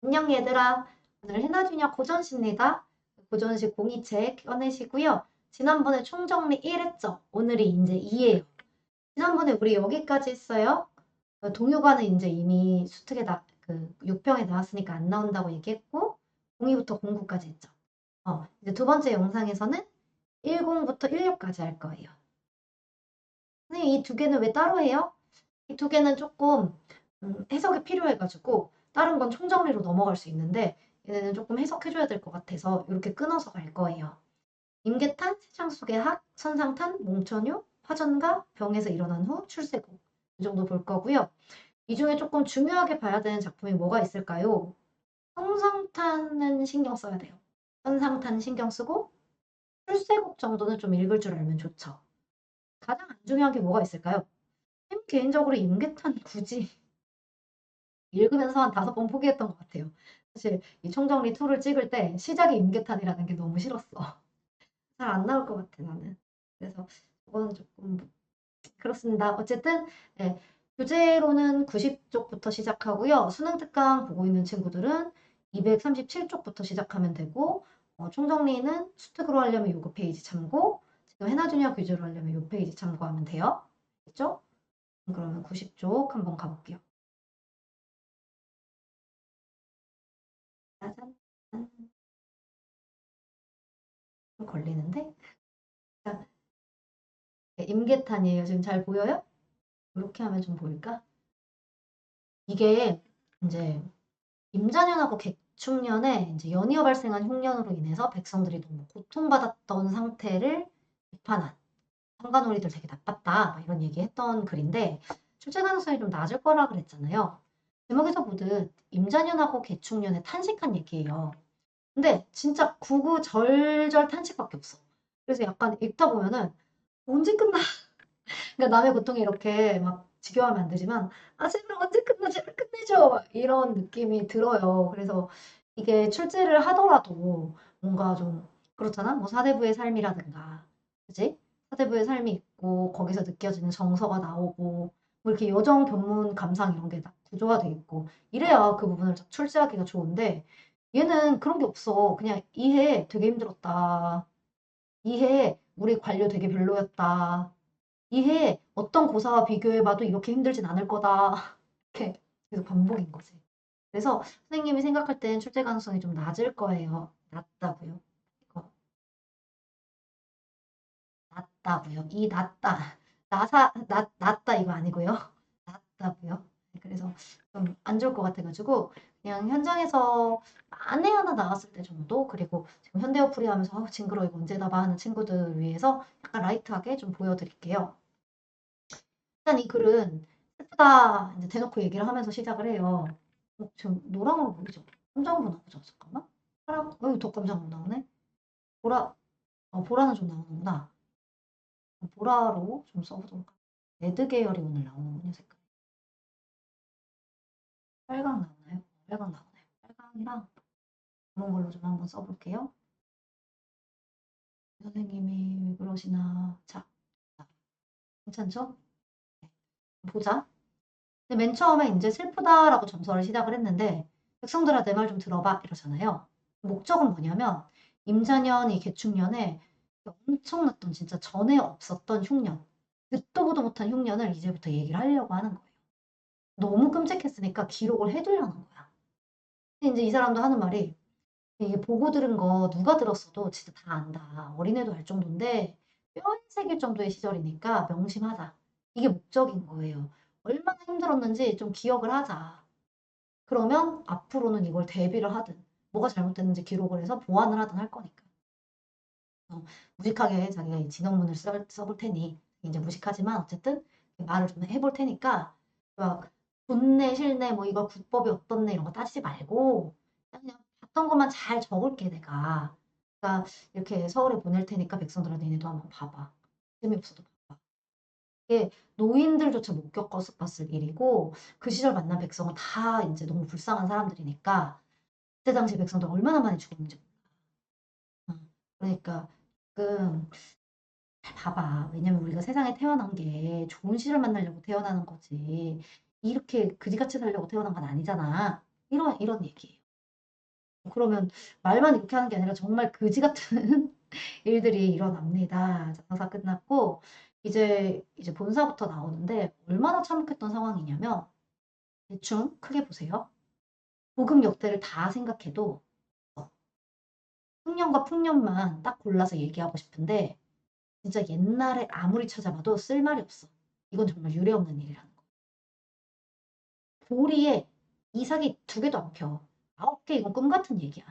안녕 얘들아. 오늘 해나주냐 고전시입니다. 고전시 공이책 꺼내시고요. 지난번에 총정리 1 했죠? 오늘이 이제 2예요. 지난번에 우리 여기까지 했어요. 동요가는 이제 이미 수특에 그 6평에 나왔으니까 안 나온다고 얘기했고, 02부터 09까지 했죠. 이제 두 번째 영상에서는 10부터 16까지 할 거예요. 선생님, 이 두 개는 왜 따로 해요? 이 두 개는 조금 해석이 필요해가지고 다른 건 총정리로 넘어갈 수 있는데 얘네는 조금 해석해줘야 될 것 같아서 이렇게 끊어서 갈 거예요. 임계탄, 세상 속의 학, 선상탄, 몽천유, 화전가, 병에서 일어난 후, 출세곡 이 정도 볼 거고요. 이 중에 조금 중요하게 봐야 되는 작품이 뭐가 있을까요? 성상탄은 신경 써야 돼요. 선상탄 신경 쓰고 출세곡 정도는 좀 읽을 줄 알면 좋죠. 가장 안 중요한 게 뭐가 있을까요? 개인적으로 임계탄 굳이 읽으면서 한 5번 포기했던 것 같아요. 사실 이 총정리 2를 찍을 때 시작이 임계탄이라는 게 너무 싫었어. 잘 안 나올 것 같아 나는. 그래서 그거는 조금 그렇습니다. 어쨌든 네, 교재로는 90쪽부터 시작하고요. 수능 특강 보고 있는 친구들은 237쪽부터 시작하면 되고 총정리는 수특으로 하려면 요거 페이지 참고 지금 해나주냐 교재로 하려면 요 페이지 참고하면 돼요. 됐죠? 그러면 90쪽 한번 가볼게요. 짜잔. 좀 걸리는데? 자, 네, 임계탄이에요. 지금 잘 보여요? 이렇게 하면 좀 보일까? 이게 이제 임자년하고 개축년에 이제 연이어 발생한 흉년으로 인해서 백성들이 너무 고통받았던 상태를 비판한 상관놀이들 되게 나빴다 막 이런 얘기했던 글인데 출제 가능성이 좀 낮을 거라 그랬잖아요. 제목에서 보듯 임자년하고 개축년에 탄식한 얘기예요. 근데 진짜 구구절절 탄식밖에 없어. 그래서 약간 읽다 보면은 언제 끝나? 그러니까 남의 고통이 이렇게 막 지겨워하면 안 되지만 아 제발 언제 끝나 제발 끝내줘 막 이런 느낌이 들어요. 그래서 이게 출제를 하더라도 뭔가 좀 그렇잖아. 뭐 사대부의 삶이라든가 그지? 사대부의 삶이 있고 거기서 느껴지는 정서가 나오고 뭐 이렇게 여정 견문 감상 이런 게 다 구조화 돼 있고 이래야 그 부분을 출제하기가 좋은데 얘는 그런 게 없어. 그냥 이해 되게 힘들었다. 이해 우리 관료 되게 별로였다. 이해 어떤 고사와 비교해봐도 이렇게 힘들진 않을 거다. 이렇게 계속 반복인 거지. 그래서 선생님이 생각할 땐 출제 가능성이 좀 낮을 거예요. 낮다고요. 이거 낮다고요. 이 낮다. 낮다 이거 아니고요. 낮다고요. 네, 그래서 좀 안 좋을 것 같아가지고 그냥 현장에서 만에 하나 나왔을 때 정도 그리고 지금 현대어풀이 하면서 징그러 이거 언제 다 봐 하는 친구들 위해서 약간 라이트하게 좀 보여드릴게요. 일단 이 글은 슬프다 이제 대놓고 얘기를 하면서 시작을 해요. 지금 노랑으로 보이죠? 깜짝으로 나오죠? 잠깐만. 파랑, 여기 더 깜짝으로 나오네. 보라, 보라는 좀 나오는구나. 보라로 좀 써보도록 할게요. 레드 계열이 오늘 나오는군요, 색깔. 빨강 나오나요? 빨강 나오나요? 빨강이랑 이런 걸로 좀 한번 써볼게요. 선생님이 왜 그러시나. 자, 괜찮죠? 네, 보자. 근데 맨 처음에 이제 슬프다라고 점서를 시작을 했는데 백성들아 내 말 좀 들어봐 이러잖아요. 목적은 뭐냐면 임자년이 개축년에 엄청났던 진짜 전에 없었던 흉년, 듣도 보도 못한 흉년을 이제부터 얘기를 하려고 하는 거예요. 너무 끔찍했으니까 기록을 해두려는 거야. 근데 이제 이 사람도 하는 말이 이게 보고 들은 거 누가 들었어도 진짜 다 안다. 어린애도 알 정도인데 뼈에 새길 정도의 시절이니까 명심하자. 이게 목적인 거예요. 얼마나 힘들었는지 좀 기억을 하자. 그러면 앞으로는 이걸 대비를 하든 뭐가 잘못됐는지 기록을 해서 보완을 하든 할 거니까. 무식하게 자기가 이 진원문을 써볼 테니 이제 무식하지만 어쨌든 말을 좀 해볼 테니까 막 좋네 싫네 뭐 이거 국법이 어떻네 이런 거 따지지 말고 그냥 봤던 것만 잘 적을게 내가. 그러니까 이렇게 서울에 보낼 테니까 백성들한테 니네도 한번 봐봐. 재미없어도 봐봐. 이게 노인들조차 못 겪었을 일이고 그 시절 만난 백성은 다 이제 너무 불쌍한 사람들이니까 그때 당시 백성들 얼마나 많이 죽었는지 몰라. 그러니까 조금 잘 봐봐. 왜냐면 우리가 세상에 태어난 게 좋은 시절 만나려고 태어나는 거지. 이렇게 그지같이 살려고 태어난 건 아니잖아. 이런 얘기예요. 그러면 말만 이렇게 하는 게 아니라 정말 그지 같은 일들이 일어납니다. 장사 끝났고 이제 본사부터 나오는데 얼마나 참혹했던 상황이냐면 대충 크게 보세요. 고금 역대를 다 생각해도 흉년과 풍년만 딱 골라서 얘기하고 싶은데 진짜 옛날에 아무리 찾아봐도 쓸 말이 없어. 이건 정말 유례없는 일이라는 거. 보리에 이삭이 2개도 안 펴. 9개 이건 꿈 같은 얘기야.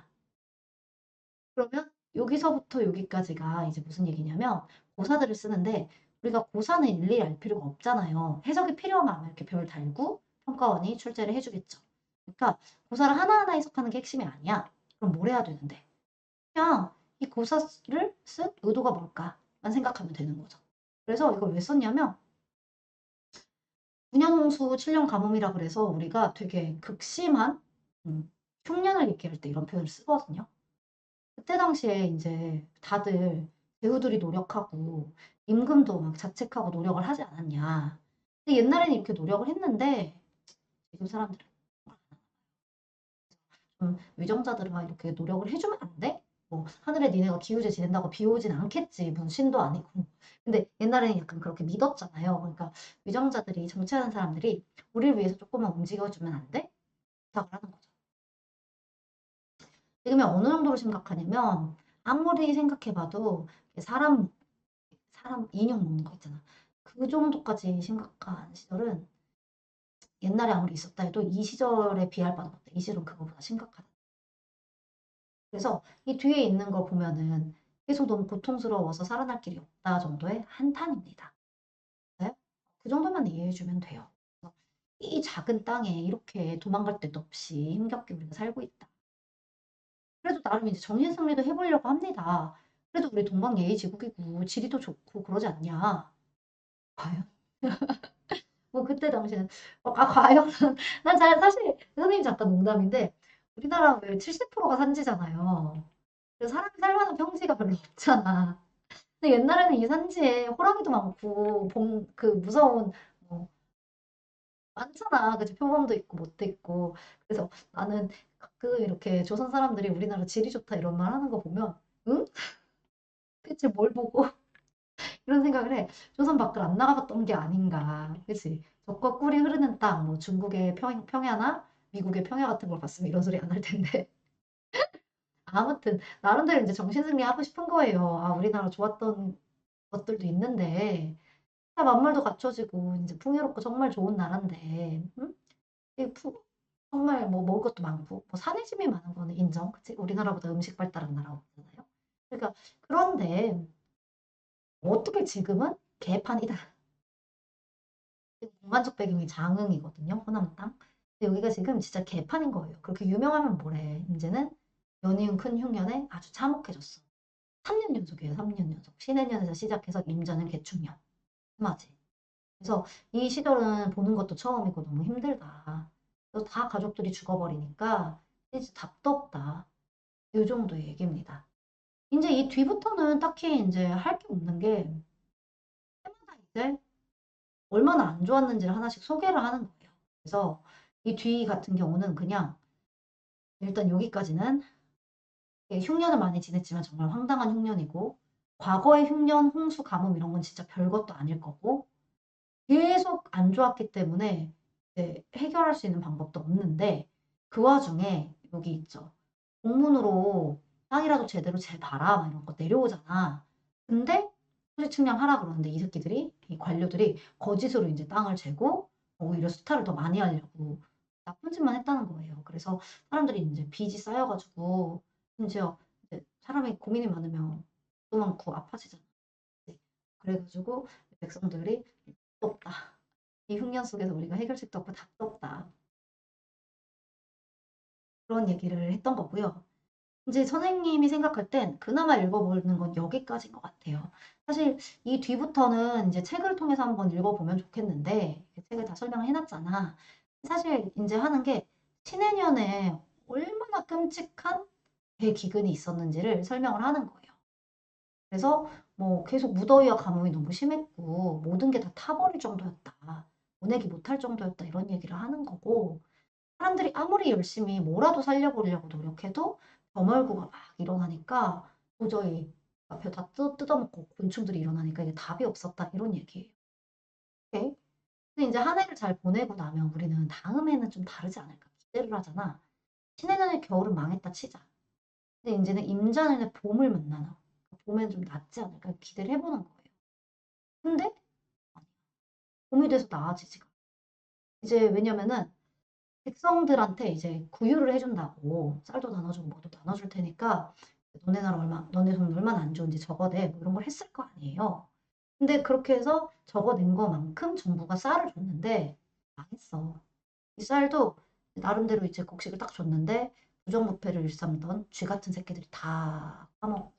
그러면 여기서부터 여기까지가 이제 무슨 얘기냐면 고사들을 쓰는데 우리가 고사는 일일이 알 필요가 없잖아요. 해석이 필요하면 아마 이렇게 별 달고 평가원이 출제를 해주겠죠. 그러니까 고사를 하나하나 해석하는 게 핵심이 아니야. 그럼 뭘 해야 되는데? 그냥 이 고사를 쓴 의도가 뭘까만 생각하면 되는 거죠. 그래서 이걸 왜 썼냐면 9년 홍수 7년 가뭄이라 그래서 우리가 되게 극심한 흉년을 얘기할 때 이런 표현을 쓰거든요. 그때 당시에 이제 다들 배우들이 노력하고 임금도 막 자책하고 노력을 하지 않았냐. 근데 옛날에는 이렇게 노력을 했는데 지금 사람들은 좀 위정자들은 막 이렇게 노력을 해주면 안 돼? 뭐 하늘에 니네가 기우제 지낸다고 비 오진 않겠지. 무슨 신도 아니고. 근데 옛날에는 약간 그렇게 믿었잖아요. 그러니까 위정자들이 정치하는 사람들이 우리를 위해서 조금만 움직여주면 안 돼? 부탁을 하는 거죠. 지금이 어느 정도로 심각하냐면 아무리 생각해봐도 사람 인형 먹는 거 있잖아. 그 정도까지 심각한 시절은 옛날에 아무리 있었다 해도 이 시절에 비할 바는 없다. 이 시절은 그거보다 심각하다. 그래서 이 뒤에 있는 거 보면은 계속 너무 고통스러워서 살아날 길이 없다 정도의 한탄입니다. 네? 그 정도만 이해해주면 돼요. 그래서 이 작은 땅에 이렇게 도망갈 데도 없이 힘겹게 우리가 살고 있다. 그래도 나름 이제 정신승리도 해보려고 합니다. 그래도 우리 동방예의지국이고 지리도 좋고 그러지 않냐. 과연? 뭐 그때 당시에는 과연 난 사실 선생님 잠깐 농담인데 우리나라 왜 70%가 산지잖아요. 그래서 사람이 살 만한 평지가 별로 없잖아. 근데 옛날에는 이 산지에 호랑이도 많고 그 무서운 뭐 많잖아. 그치? 표범도 있고 못도 있고. 그래서 나는 가끔 이렇게 조선 사람들이 우리나라 지리 좋다 이런 말 하는 거 보면 응? 대체 뭘 보고 이런 생각을 해. 조선 밖을 안 나가봤던 게 아닌가. 그치? 적과 꿀이 흐르는 땅, 뭐 중국의 평야나 미국의 평야 같은 걸 봤으면 이런 소리 안 할 텐데. 아무튼 나름대로 이제 정신승리 하고 싶은 거예요. 아, 우리나라 좋았던 것들도 있는데 다 만물도 갖춰지고 이제 풍요롭고 정말 좋은 나라인데, 응? 이 정말 뭐 먹을 것도 많고 뭐 산의 짐이 많은 거는 인정. 그치? 우리나라보다 음식 발달한 나라 없잖아요. 그러니까 그런데 어떻게 지금은 개판이다. 동반적 배경이 장흥이거든요. 호남 땅. 근데 여기가 지금 진짜 개판인 거예요. 그렇게 유명하면 뭐래. 이제는 연이은 큰 흉년에 아주 참혹해졌어. 3년 연속이에요. 3년 연속. 신해년에서 시작해서 임자는 개축년. 맞지? 그래서 이 시절은 보는 것도 처음이고 너무 힘들다. 그래서 다 가족들이 죽어버리니까 이제 답도 없다. 이 정도 얘기입니다. 이제 이 뒤부터는 딱히 이제 할 게 없는 게 해마다 이제 얼마나 안 좋았는지를 하나씩 소개를 하는 거예요. 그래서 이 뒤 같은 경우는 그냥 일단 여기까지는 흉년을 많이 지냈지만 정말 황당한 흉년이고 과거의 흉년, 홍수, 가뭄 이런 건 진짜 별것도 아닐 거고 계속 안 좋았기 때문에 이제 해결할 수 있는 방법도 없는데 그 와중에 여기 있죠. 공문으로 땅이라도 제대로 재봐라 막 이런 거 내려오잖아. 근데 토지 측량하라 그러는데 이 새끼들이 이 관료들이 거짓으로 이제 땅을 재고 오히려 수탈을 더 많이 하려고 나쁜 짓만 했다는 거예요. 그래서 사람들이 이제 빚이 쌓여가지고 심지어 이제 사람이 고민이 많으면 또 많고 아파지잖아. 네. 그래가지고 백성들이 없다. 이 흉년 속에서 우리가 해결책도 없고 답도 없다. 그런 얘기를 했던 거고요. 이제 선생님이 생각할 땐 그나마 읽어보는 건 여기까지인 것 같아요. 사실 이 뒤부터는 이제 책을 통해서 한번 읽어보면 좋겠는데 책을 다 설명을 해놨잖아. 사실 이제 하는 게 신해년에 얼마나 끔찍한 대기근이 있었는지를 설명을 하는 거예요. 그래서 뭐 계속 무더위와 가뭄이 너무 심했고 모든 게 다 타버릴 정도였다. 보내기 못할 정도였다 이런 얘기를 하는 거고 사람들이 아무리 열심히 뭐라도 살려보려고 노력해도 범월구가 막 일어나니까 도저히 벼 다 뜯어먹고 곤충들이 일어나니까 이게 답이 없었다 이런 얘기예요. 오케이? 근데 이제 한 해를 잘 보내고 나면 우리는 다음해는 좀 다르지 않을까 기대를 하잖아. 신해년의 겨울은 망했다 치자. 근데 이제는 임자년의 봄을 만나나. 봄엔 좀 낫지 않을까 기대를 해보는 거예요. 근데 봄이 돼서 나아지지가. 이제 왜냐면은 백성들한테 이제 구유를 해준다고 쌀도 나눠주고 뭐도 나눠줄 테니까 너네 나라 얼마, 너네 돈 얼마나 안 좋은지 적어내 뭐 이런 걸 했을 거 아니에요. 근데 그렇게 해서 적어낸 것만큼 정부가 쌀을 줬는데 망했어. 이 쌀도 나름대로 이제 곡식을 딱 줬는데 부정부패를 일삼던 쥐 같은 새끼들이 다 까먹고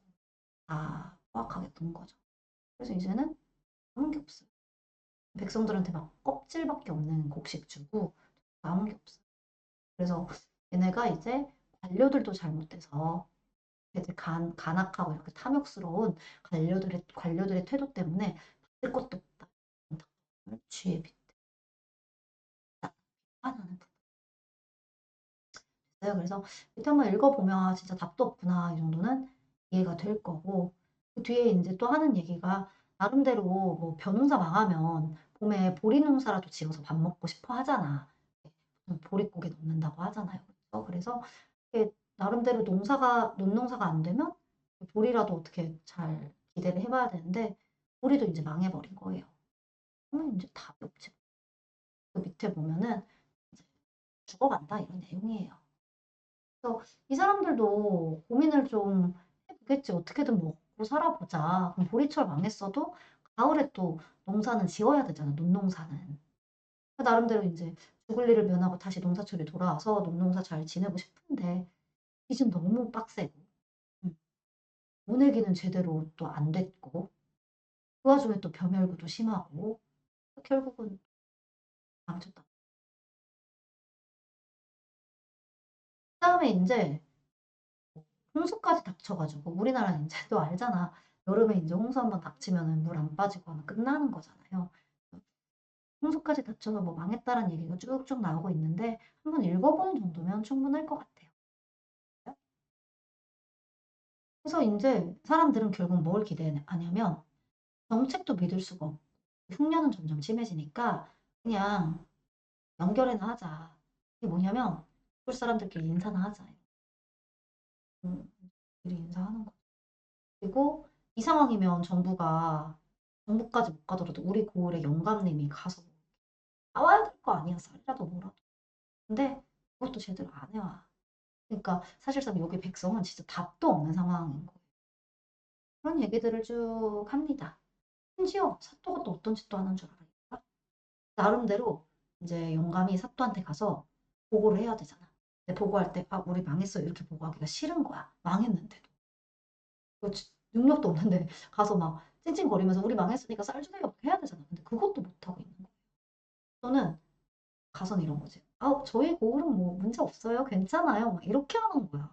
다 포악하게 둔 거죠. 그래서 이제는 남은 게 없어요. 백성들한테 막 껍질밖에 없는 곡식 주고 남은 게 없어요. 그래서 얘네가 이제 관료들도 잘못돼서 애들 간악하고 이렇게 탐욕스러운 관료들의 태도 때문에 받을 것도 없다. 쥐의 비판하는 부분이에요. 그래서 이렇게 한번 읽어보면 진짜 답도 없구나 이 정도는 이해가 될 거고 그 뒤에 이제 또 하는 얘기가 나름대로 뭐 벼농사 망하면 봄에 보리농사라도 지어서 밥 먹고 싶어 하잖아. 보릿고개 넣는다고 하잖아요. 그렇죠? 그래서 나름대로 논농사가 안 되면 보리라도 어떻게 잘 기대를 해봐야 되는데 보리도 이제 망해버린 거예요. 그러면 이제 답이 없지. 그 밑에 보면은 이제 죽어간다 이런 내용이에요. 그래서 이 사람들도 고민을 좀 해보겠지. 어떻게든 먹고 살아보자. 그럼 보리철 망했어도 가을에 또 농사는 지어야 되잖아. 논농사는. 나름대로 이제 죽을 일을 면하고 다시 농사철이 돌아와서 논농사 잘 지내고 싶은데 빚은 너무 빡세고 음, 모내기는 제대로 또 안 됐고 그 와중에 또 벼멸구도 심하고 결국은 망쳤다. 그다음에 이제 홍수까지 닥쳐가지고 우리나라는 이제 또 알잖아. 여름에 이제 홍수 한번 닥치면은 물 안 빠지고 하면 끝나는 거잖아요. 홍수까지 닥쳐서 뭐 망했다라는 얘기가 쭉쭉 나오고 있는데 한번 읽어보는 정도면 충분할 것 같아요. 그래서 이제 사람들은 결국 뭘 기대하냐면 정책도 믿을 수가 없고 흉년은 점점 심해지니까 그냥 연결해나 하자. 이게 뭐냐면 볼 사람들끼리 인사나 하자. 미리 인사하는 거. 그리고 이 상황이면 정부까지 못 가더라도 우리 고을의 영감님이 가서 나와야 될 거 아니야. 쌀이라도 뭐라도. 근데 그것도 제대로 안 해와. 그러니까 사실상 여기 백성은 진짜 답도 없는 상황인 거예요. 그런 얘기들을 쭉 합니다. 심지어 사또가 또 어떤 짓도 하는 줄 알아요. 나름대로 이제 영감이 사또한테 가서 보고를 해야 되잖아. 근데 보고할 때, 아, 우리 망했어. 이렇게 보고하기가 싫은 거야. 망했는데도. 능력도 없는데 가서 막 찡찡거리면서 우리 망했으니까 쌀주대기 해야 되잖아. 근데 그것도 못하고 있는 거야. 저는 가서는 이런 거지. 아, 저희 고을은 뭐 문제 없어요. 괜찮아요. 막 이렇게 하는 거야.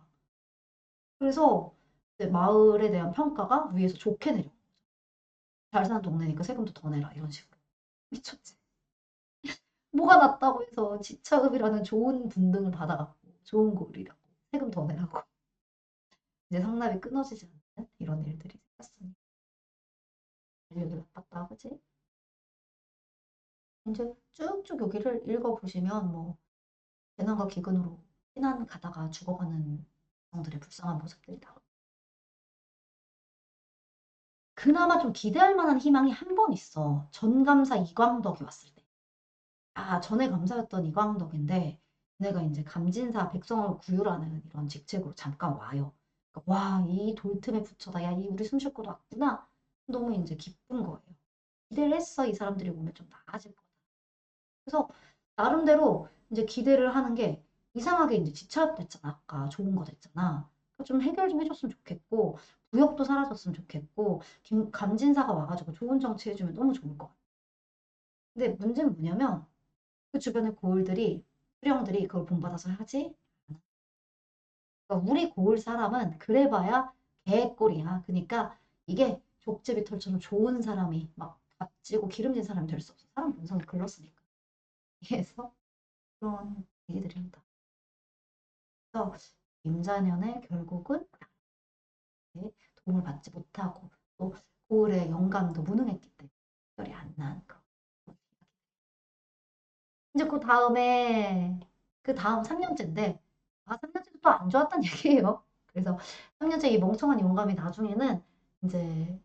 그래서 이제 마을에 대한 평가가 위에서 좋게 내려. 잘 사는 동네니까 세금도 더 내라. 이런 식으로. 미쳤지. 뭐가 낫다고 해서 지차급이라는 좋은 분등을 받아갖고 좋은 고을이라고 세금 더 내라고 이제 상납이 끊어지지 않는 이런 일들이 생겼으니 관리도 나빴다 그지? 이제 쭉쭉 여기를 읽어보시면 뭐 재난과 기근으로 피난 가다가 죽어가는 백성들의 불쌍한 모습들이 나오고 그나마 좀 기대할 만한 희망이 한 번 있어. 전감사 이광덕이 왔을 때. 아, 전에 감사였던 이광덕인데 내가 이제 감진사 백성을 구휼하는 이런 직책으로 잠깐 와요. 그러니까 와, 이 돌틈에 붙여다. 야, 이 우리 숨 쉴 곳 왔구나. 너무 이제 기쁜 거예요. 기대를 했어. 이 사람들이 오면 좀 나아질 거다. 그래서 나름대로 이제 기대를 하는 게 이상하게 이제 지차됐잖아. 아까 좋은 거 됐잖아. 그러니까 좀 해결 좀 해줬으면 좋겠고 부역도 사라졌으면 좋겠고 감진사가 와가지고 좋은 정치 해주면 너무 좋을 것 같아. 근데 문제는 뭐냐면 그 주변의 고을들이 수령들이 그걸 본받아서 하지 않아. 그러니까 우리 고을 사람은 그래봐야 개꼴이야. 그러니까 이게 족제비털처럼 좋은 사람이 막 값지고 기름진 사람이 될 수 없어. 사람 본성이 그렇으니까. 그래서 그런 얘기들입니다. 그래서 임자년에 결국은 도움을 받지 못하고 또 고을의 영감도 무능했기 때문에 해결이 안 난 그런 이제 그 다음 3년째인데 3년째도 또 안 좋았단 얘기예요. 그래서 3년째 이 멍청한 영감이 나중에는 이제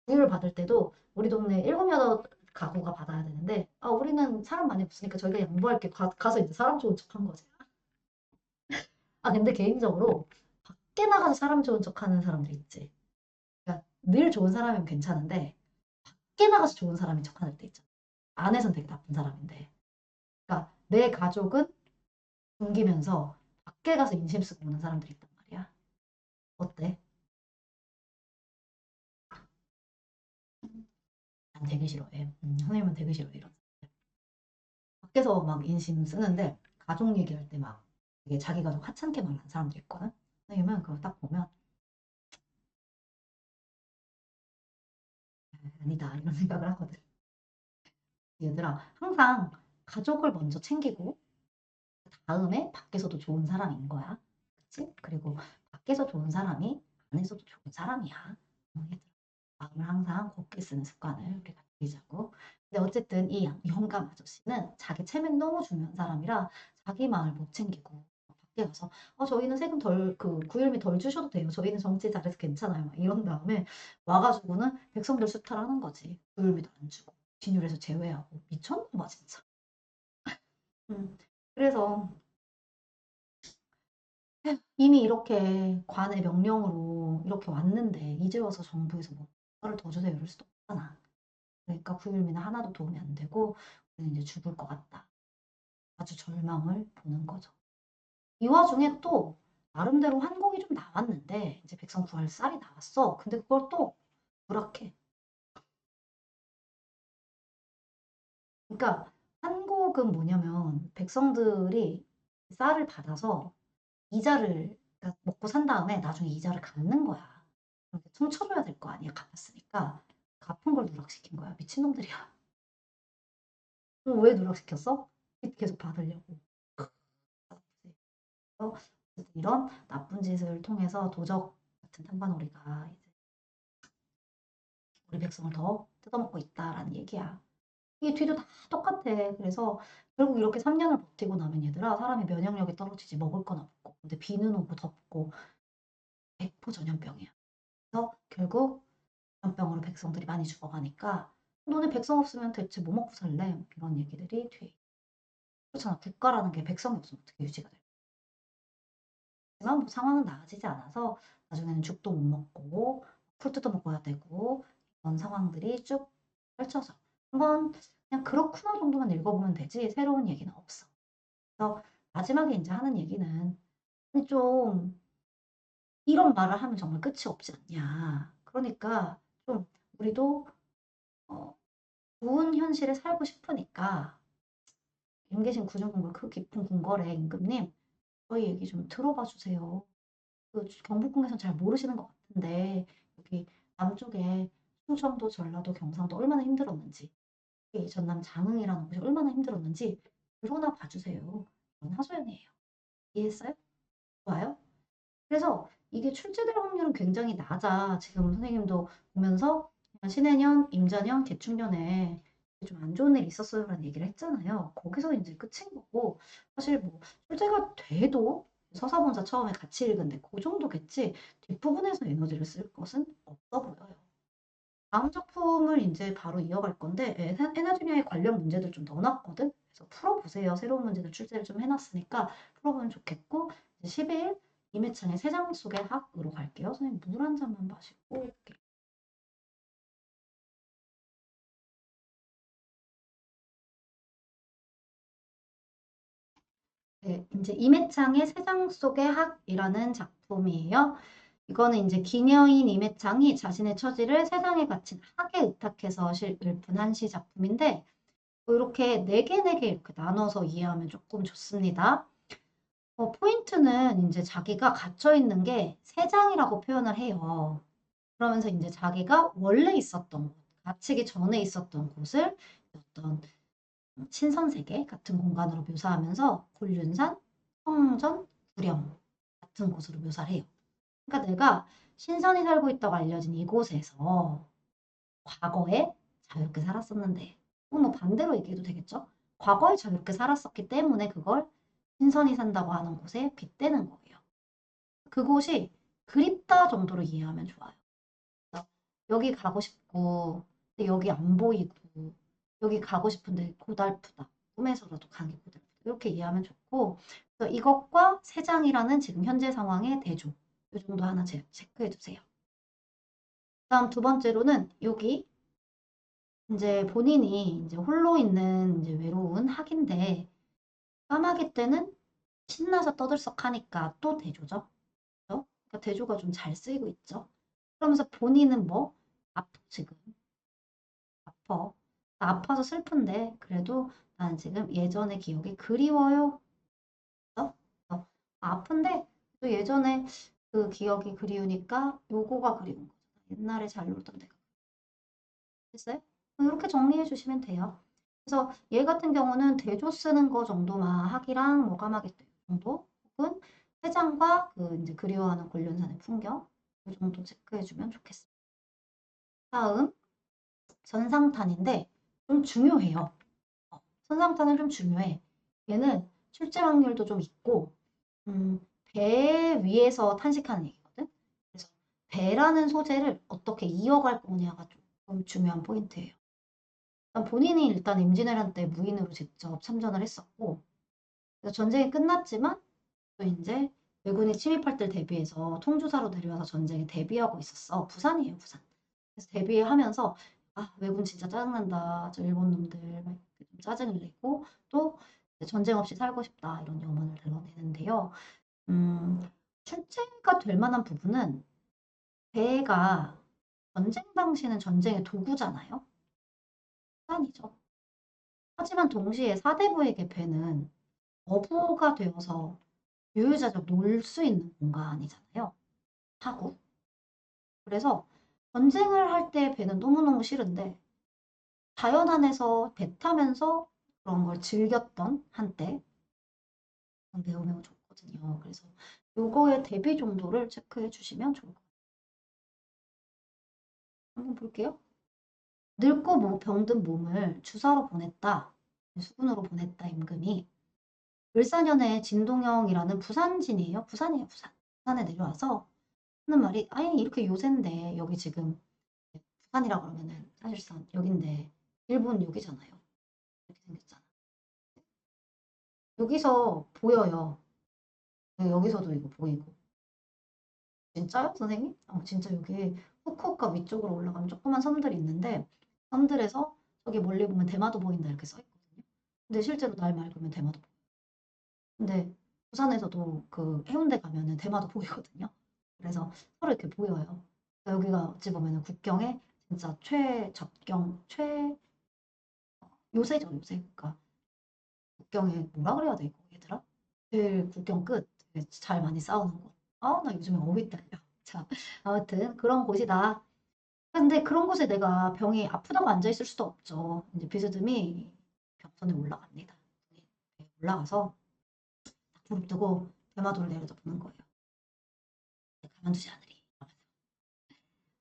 구휼을 받을 때도 우리 동네 7, 8 가구가 받아야 되는데 우리는 사람 많이 없으니까 저희가 양보할게 가서 이제 사람 좋은 척한 거지. 근데 개인적으로 밖에 나가서 사람 좋은 척하는 사람들 있지. 그러니까 늘 좋은 사람이면 괜찮은데 밖에 나가서 좋은 사람인 척하는 때 있잖아. 안에선 되게 나쁜 사람인데. 그러니까 내 가족은 굶기면서 밖에 가서 인심 쓰고 오는 사람들이 있단 말이야. 어때? 난 되게 싫어해. 선생님은 되게 싫어해. 이런. 밖에서 막 인심 쓰는데 가족 얘기할 때 막 되게 자기 가족 하찮게 말하는 사람들 있거든. 선생님은 그거 딱 보면 아니다 이런 생각을 하거든. 얘들아 항상 가족을 먼저 챙기고 다음에 밖에서도 좋은 사람인 거야. 그치? 그리고 밖에서 좋은 사람이 안에서도 좋은 사람이야. 얘들아, 마음을 항상 곱게 쓰는 습관을 우리가 들이자고. 근데 어쨌든 이 영감 아저씨는 자기 체면 너무 중요한 사람이라 자기 마음을 못 챙기고 밖에 가서 저희는 세금 덜 구휼미 덜 주셔도 돼요. 저희는 정치 잘해서 괜찮아요. 막 이런 다음에 와가지고는 백성들 수탈하는 거지. 구휼미도 안 주고 진율에서 제외하고 미쳤나 봐 진짜. 음. 그래서 이미 이렇게 관의 명령으로 이렇게 왔는데 이제 와서 정부에서 뭐 뭐를 더 주세요 이럴 수도 없잖아. 그러니까 구휼미는 하나도 도움이 안 되고 우리는 이제 죽을 것 같다. 아주 절망을 보는 거죠. 이 와중에 또 나름대로 한국이 좀 나왔는데 이제 백성 구할 쌀이 나왔어. 근데 그걸 또 누락해. 그러니까 한국은 뭐냐면 백성들이 쌀을 받아서 이자를 그러니까 먹고 산 다음에 나중에 이자를 갚는 거야. 그렇게 퉁쳐줘야 될 거 아니야. 갚았으니까. 갚은 걸 누락시킨 거야. 미친놈들이야. 왜 누락시켰어? 빚 계속 받으려고. 그래서 이런 나쁜 짓을 통해서 도적 같은 탄반오리가 이제 우리 백성을 더 뜯어먹고 있다라는 얘기야. 이게 뒤도 다 똑같아. 그래서 결국 이렇게 3년을 버티고 나면 얘들아 사람이 면역력이 떨어지지 먹을 건 없고 근데 비는 오고 덥고 100% 전염병이야. 그래서 결국 전염병으로 백성들이 많이 죽어가니까 너네 백성 없으면 대체 뭐 먹고 살래? 이런 얘기들이 뒤에 있어. 그렇잖아. 국가라는 게 백성이 없으면 어떻게 유지가 돼? 하지만 뭐 상황은 나아지지 않아서 나중에는 죽도 못 먹고 풀 뜯어 먹어야 되고 이런 상황들이 쭉 펼쳐져. 한번 그냥 그렇구나 정도만 읽어보면 되지 새로운 얘기는 없어. 그래서 마지막에 이제 하는 얘기는 좀 이런 말을 하면 정말 끝이 없지 않냐. 그러니까 좀 우리도 어, 좋은 현실에 살고 싶으니까 임계신 구중궁궐 그 깊은 궁궐에 임금님 저희 얘기 좀 들어봐 주세요. 그 경복궁에선 잘 모르시는 것 같은데 여기 남쪽에 충청도, 전라도, 경상도 얼마나 힘들었는지 이 전남 장흥이라는 곳이 얼마나 힘들었는지 들어나 봐주세요. 이런 하소연이에요. 이해했어요? 좋아요? 그래서 이게 출제될 확률은 굉장히 낮아. 지금 선생님도 보면서 신해년, 임자년, 개축년에 좀 안 좋은 일 있었어요라는 얘기를 했잖아요. 거기서 이제 끝인 거고 사실 뭐 출제가 돼도 서사본사 처음에 같이 읽은데 그 정도겠지 뒷부분에서 에너지를 쓸 것은 없어 보여요. 다음 작품을 이제 바로 이어갈 건데 에너지냐의 관련 문제들 좀 넣어놨거든. 그래서 풀어보세요. 새로운 문제들 출제를 좀 해놨으니까 풀어보면 좋겠고 12일 임혜창의 세장 속의 학으로 갈게요. 선생님 물 한 잔만 마시고 올게요. 네, 이제 임혜창의 세장 속의 학이라는 작품이에요. 이거는 이제 기녀인 임혜창이 자신의 처지를 세상에 갇힌 학에 의탁해서 읊은 한시 작품인데 이렇게 네 개 이렇게 나눠서 이해하면 조금 좋습니다. 포인트는 이제 자기가 갇혀 있는 게 세장이라고 표현을 해요. 그러면서 이제 자기가 원래 있었던 곳, 갇히기 전에 있었던 곳을 어떤 신선세계 같은 공간으로 묘사하면서 곤륜산, 성전, 구령 같은 곳으로 묘사를 해요. 그러니까 내가 신선히 살고 있다고 알려진 이곳에서 과거에 자유롭게 살았었는데, 뭐 반대로 얘기해도 되겠죠? 과거에 자유롭게 살았었기 때문에 그걸 신선히 산다고 하는 곳에 빗대는 거예요. 그곳이 그립다 정도로 이해하면 좋아요. 그래서 여기 가고 싶고, 근데 여기 안 보이고, 여기 가고 싶은데 고달프다. 꿈에서라도 가기 고달프다. 이렇게 이해하면 좋고, 그래서 이것과 세 장이라는 지금 현재 상황의 대조. 이 정도 하나 체크해 두세요. 다음 두 번째로는 여기 이제 본인이 이제 홀로 있는 이제 외로운 학인데 까마귀 때는 신나서 떠들썩하니까 또 대조죠. 그죠? 그러니까 대조가 좀 잘 쓰이고 있죠. 그러면서 본인은 뭐? 아파 지금. 아파. 나 아파서 슬픈데 그래도 나는 지금 예전의 기억이 그리워요. 어? 어. 아픈데 또 예전에 그 기억이 그리우니까 요거가 그리운 거죠. 옛날에 잘 놀던 데가. 됐어요? 이렇게 정리해 주시면 돼요. 그래서 얘 같은 경우는 대조 쓰는 거 정도만 학이랑 뭐 까마귀 때 정도 혹은 회장과 그 이제 그리워하는 곤륜산의 풍경 이 정도 체크해 주면 좋겠습니다. 다음 전상탄인데 좀 중요해요. 선상탄은 좀 중요해. 얘는 출제 확률도 좀 있고 배 위에서 탄식하는 얘기거든. 그래서 배라는 소재를 어떻게 이어갈 거냐가 조금 중요한 포인트예요. 본인이 일단 임진왜란 때 무인으로 직접 참전을 했었고, 그래서 전쟁이 끝났지만 또 이제 왜군이 침입할 때 대비해서 통주사로 내려와서 전쟁에 대비하고 있었어. 부산이에요, 부산. 그래서 대비하면서 아, 왜군 진짜 짜증난다. 저 일본 놈들 막 이렇게 좀 짜증을 내고 또 전쟁 없이 살고 싶다. 이런 염원을 드러내는데요. 출제가 될 만한 부분은 배가 전쟁 당시는 전쟁의 도구잖아요. 수단이죠. 하지만 동시에 사대부에게 배는 어부가 되어서 유유자적 놀 수 있는 공간이잖아요. 타고. 그래서 전쟁을 할 때 배는 너무너무 싫은데 자연 안에서 배 타면서 그런 걸 즐겼던 한때 매우 매우 좋거든요. 그래서 요거의 대비 정도를 체크해 주시면 좋을 것 같아요. 한번 볼게요. 늙고 병든 몸을 주사로 보냈다. 수군으로 보냈다 임금이. 을사년에 진동영이라는 부산진이에요. 부산이에요, 부산. 부산에 내려와서 하는 말이 아니 이렇게 요새인데 여기 지금 부산이라 그러면은 사실상 여긴데 일본 여기잖아요. 이렇게 생겼잖아. 여기서 보여요. 네, 여기서도 이거 보이고. 진짜요, 선생님? 진짜 여기 후쿠오카 위쪽으로 올라가면 조그만 섬들이 있는데 섬들에서 저기 멀리 보면 대마도 보인다 이렇게 써 있거든요. 근데 실제로 날 맑으면 대마도 보여요. 근데 부산에서도 그 해운대 가면은 대마도 보이거든요. 그래서 서로 이렇게 보여요. 그러니까 여기가 어찌 보면은 국경의 진짜 최접경, 요새죠, 요새. 그러니까 국경에 뭐라 그래야 돼, 이거 얘들아? 제일 국경 끝. 되게 잘 많이 싸우는 곳. 아, 나 요즘에 어휘 딸려. 자, 아무튼 그런 곳이다. 근데 그런 곳에 내가 병이 아프다고 앉아있을 수도 없죠. 이제 비스듬히 병선에 올라갑니다. 네, 올라가서 무릎 뜨고 대마도를 내려다보는 거예요. 가만두지 않으리.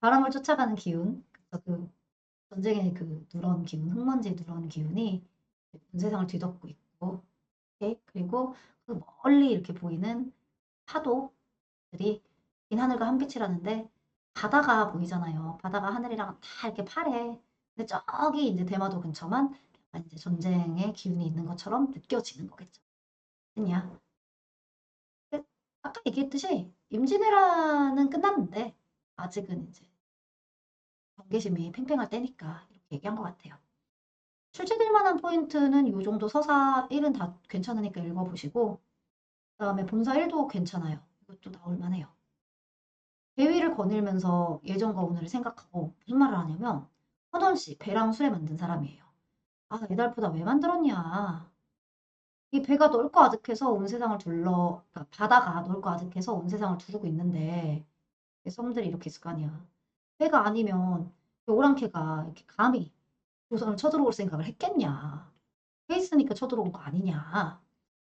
바람을 쫓아가는 기운, 그래서 그 전쟁의 그 누런 기운, 흙먼지의 누런 기운이 온 세상을 뒤덮고 있고, 네, 그리고 그 멀리 이렇게 보이는 파도들이 긴 하늘과 한 빛이라는데 바다가 보이잖아요. 바다가 하늘이랑 다 이렇게 파래. 근데 저기 이제 대마도 근처만 약간 이제 전쟁의 기운이 있는 것처럼 느껴지는 거겠죠. 그냥 아까 얘기했듯이 임진왜란은 끝났는데 아직은 이제 경계심이 팽팽할 때니까 이렇게 얘기한 것 같아요. 출제될 만한 포인트는 이 정도 서사 1은 다 괜찮으니까 읽어보시고 그다음에 본사 1도 괜찮아요. 이것도 나올 만해요. 배위를 거닐면서 예전과 오늘을 생각하고 무슨 말을 하냐면 허돈 씨 배랑 수레 만든 사람이에요. 아, 애달프다 왜 만들었냐. 이 배가 넓고 아득해서 온 세상을 그러니까 바다가 넓고 아득해서 온 세상을 두르고 있는데 섬들이 이렇게 있을 거 아니야. 배가 아니면 오랑캐가 이렇게 감히 조선을 쳐들어올 생각을 했겠냐. 배 있으니까 쳐들어온 거 아니냐.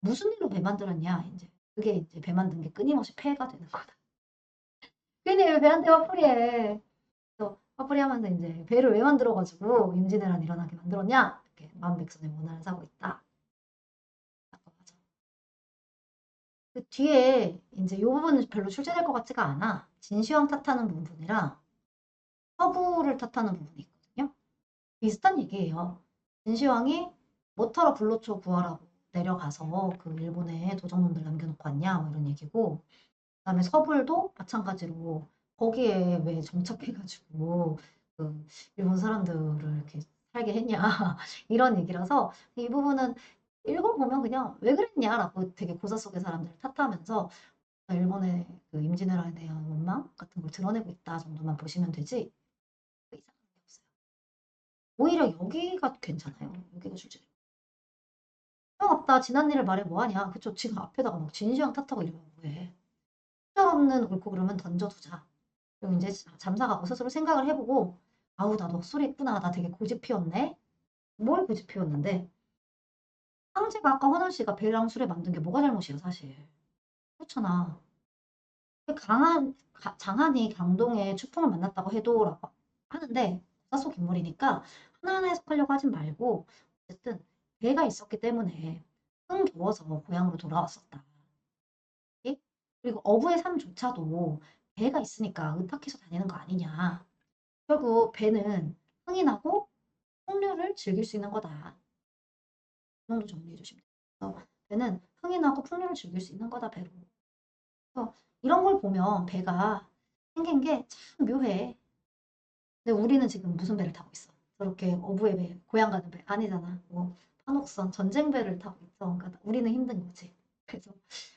무슨 일로 배 만들었냐. 이제 그게 이제 배 만든 게 끊임없이 폐가 되는 거다. 괜히 왜 배한테 화풀이해. 그래서 화풀이하면서 이제 배를 왜 만들어가지고 임진왜란 일어나게 만들었냐. 이렇게 만백성의 원한을 사고 있다. 라고 하죠. 그 뒤에 이제 이 부분은 별로 출제될 것 같지가 않아. 진시황 탓하는 부분이랑 서부를 탓하는 부분이 있거든요. 비슷한 얘기예요. 진시황이 뭐하러 불로초 구하라고 내려가서 그 일본에 도적놈들 남겨놓고 왔냐 뭐 이런 얘기고, 그다음에 서불도 마찬가지로 거기에 왜 정착해가지고 그 일본 사람들을 이렇게 살게 했냐 이런 얘기라서 이 부분은 읽어보면 그냥 왜 그랬냐라고 되게 고사 속의 사람들을 탓하면서 일본의 그 임진왜란에 대한 원망 같은 걸 드러내고 있다 정도만 보시면 되지 그 이상한 게 없어요. 오히려 여기가 괜찮아요. 여기가 출제돼요. 소용없다. 지난 일을 말해 뭐하냐. 그쵸. 지금 앞에다가 막 진시황 탓하고 이러면 뭐해. 쓸데없는 옳고 그러면 던져두자. 그리고 이제 잠사가고 스스로 생각을 해보고 아우 나도 헛소리 했구나. 나 되게 고집 피웠네. 뭘 고집 피웠는데 황제가 아까 헌원 씨가 배랑 술에 만든 게 뭐가 잘못이야 사실. 그렇잖아. 장한이 강동의 추풍을 만났다고 해도라고 하는데 사속 인물이니까 하나하나 해석하려고 하진 말고 어쨌든 배가 있었기 때문에 흥겨워서 고향으로 돌아왔었다. 예? 그리고 어부의 삶조차도 배가 있으니까 의탁해서 다니는 거 아니냐. 결국 배는 흥이 나고 풍류를 즐길 수 있는 거다. 이 정도 정리해 주시면 돼요. 그래서 배는 흥이 나고 풍류를 즐길 수 있는 거다, 배로. 그래서 이런 걸 보면 배가 생긴 게 참 묘해. 근데 우리는 지금 무슨 배를 타고 있어? 저렇게 어부의 배, 고향 가는 배 아니잖아. 뭐 한옥선 전쟁 배를 타고 있어. 그러니까 우리는 힘든 거지. 그래서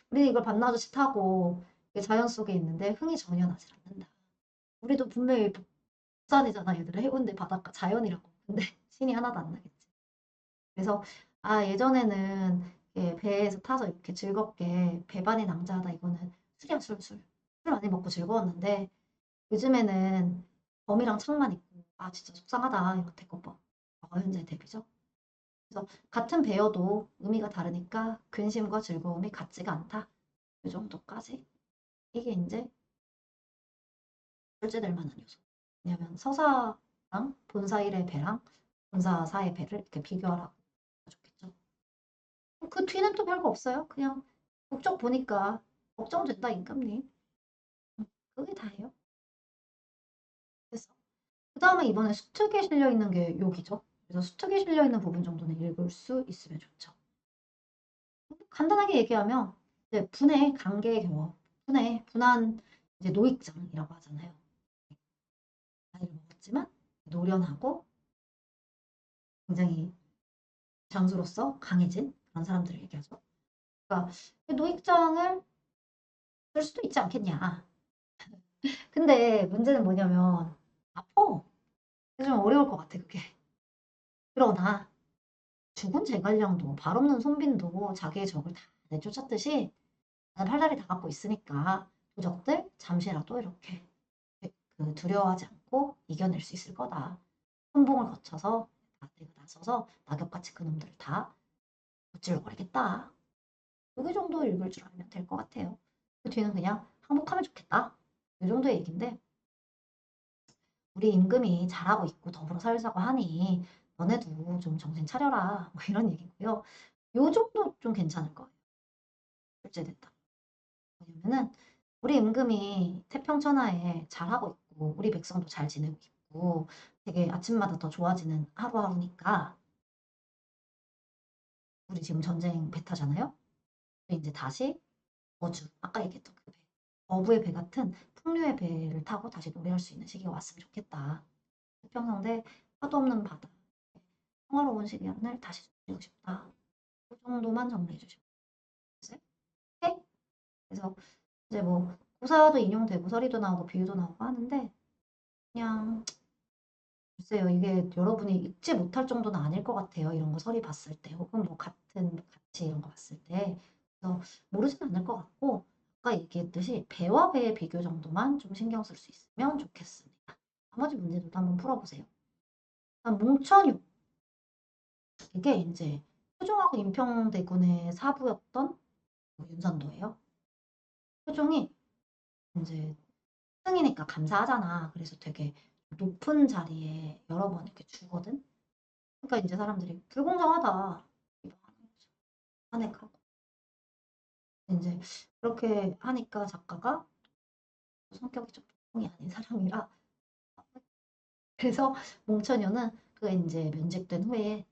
우리는 이걸 반나절씩 타고 자연 속에 있는데 흥이 전혀 나질 않는다. 우리도 분명히 북산이잖아. 얘들아 해운대 바닷가 자연이라고. 근데 신이 하나도 안 나겠지. 그래서 아 예전에는 배에서 타서 이렇게 즐겁게 배반이 낭자하다 이거는 술이야 술 술. 술 많이 먹고 즐거웠는데 요즘에는 범이랑 창만 있고 아 진짜 속상하다 이거 대kop법 현재 데뷔죠. 그래서 같은 배여도 의미가 다르니까 근심과 즐거움이 같지가 않다. 이 정도까지 이게 이제 출제될 만한 요소. 왜냐면 서사랑 본사 1의 배랑 본사 4의 배를 이렇게 비교하라고 좋겠죠. 그 뒤는 또 별거 없어요. 그냥 국적 보니까 걱정된다 임금님. 그게 다예요. 됐어. 그 다음에 이번에 수특에 실려 있는 게 여기죠. 그래서 수특에 실려 있는 부분 정도는 읽을 수 있으면 좋죠. 간단하게 얘기하면 이제 분해 관계 경험, 분한 이제 노익장이라고 하잖아요. 나이를 먹었지만 노련하고 굉장히 장수로서 강해진 그런 사람들을 얘기하죠. 그러니까 노익장을 쓸 수도 있지 않겠냐. 근데 문제는 뭐냐면 아파. 좀 어려울 것 같아 그게. 그러나 죽은 제갈량도 발 없는 손빈도 자기의 적을 다 내쫓았듯이 나는 팔다리 다 갖고 있으니까 도적들 잠시라도 이렇게 그 두려워하지 않고 이겨낼 수 있을 거다. 선봉을 거쳐서 내가 나서서 낙엽같이 그놈들을 다 무찔러 버리겠다. 여기 정도 읽을 줄 알면 될 것 같아요. 그 뒤는 그냥 항복하면 좋겠다. 이 정도의 얘기인데 우리 임금이 잘하고 있고 더불어 살자고 하니 너네도 좀 정신 차려라. 뭐 이런 얘기고요. 요 정도 좀 괜찮을 거예요. 출제됐다. 왜냐면은 우리 임금이 태평천하에 잘하고 있고 우리 백성도 잘 지내고 있고 되게 아침마다 더 좋아지는 하루하루니까 우리 지금 전쟁 배 타잖아요. 이제 다시 어주 아까 얘기했던 그 배, 어부의 배 같은 풍류의 배를 타고 다시 노래할 수 있는 시기가 왔으면 좋겠다. 태평성대 파도 없는 바다 평화로운 시간을 다시 누리고 싶다. 그 정도만 정리해 주시면 되겠어요? 오케이? 그래서 이제 뭐 고사도 인용되고 서리도 나오고 비유도 나오고 하는데 그냥 글쎄요 이게 여러분이 읽지 못할 정도는 아닐 것 같아요. 이런 거 서리 봤을 때 혹은 뭐 같은 가치 이런 거 봤을 때 그래서 모르진 않을 것 같고 아까 얘기했듯이 배와 배의 비교 정도만 좀 신경 쓸 수 있으면 좋겠습니다. 나머지 문제들도 한번 풀어보세요. 몽천유 이게 이제 효종하고 인평대군의 사부였던 윤선도예요. 효종이 이제 승이니까 감사하잖아. 그래서 되게 높은 자리에 여러 번 이렇게 주거든. 그러니까 이제 사람들이 불공정하다. 탄핵하고. 이제 그렇게 하니까 작가가 성격이 좀 보통이 아닌 사람이라 그래서 몽천유는 그 이제 면직된 후에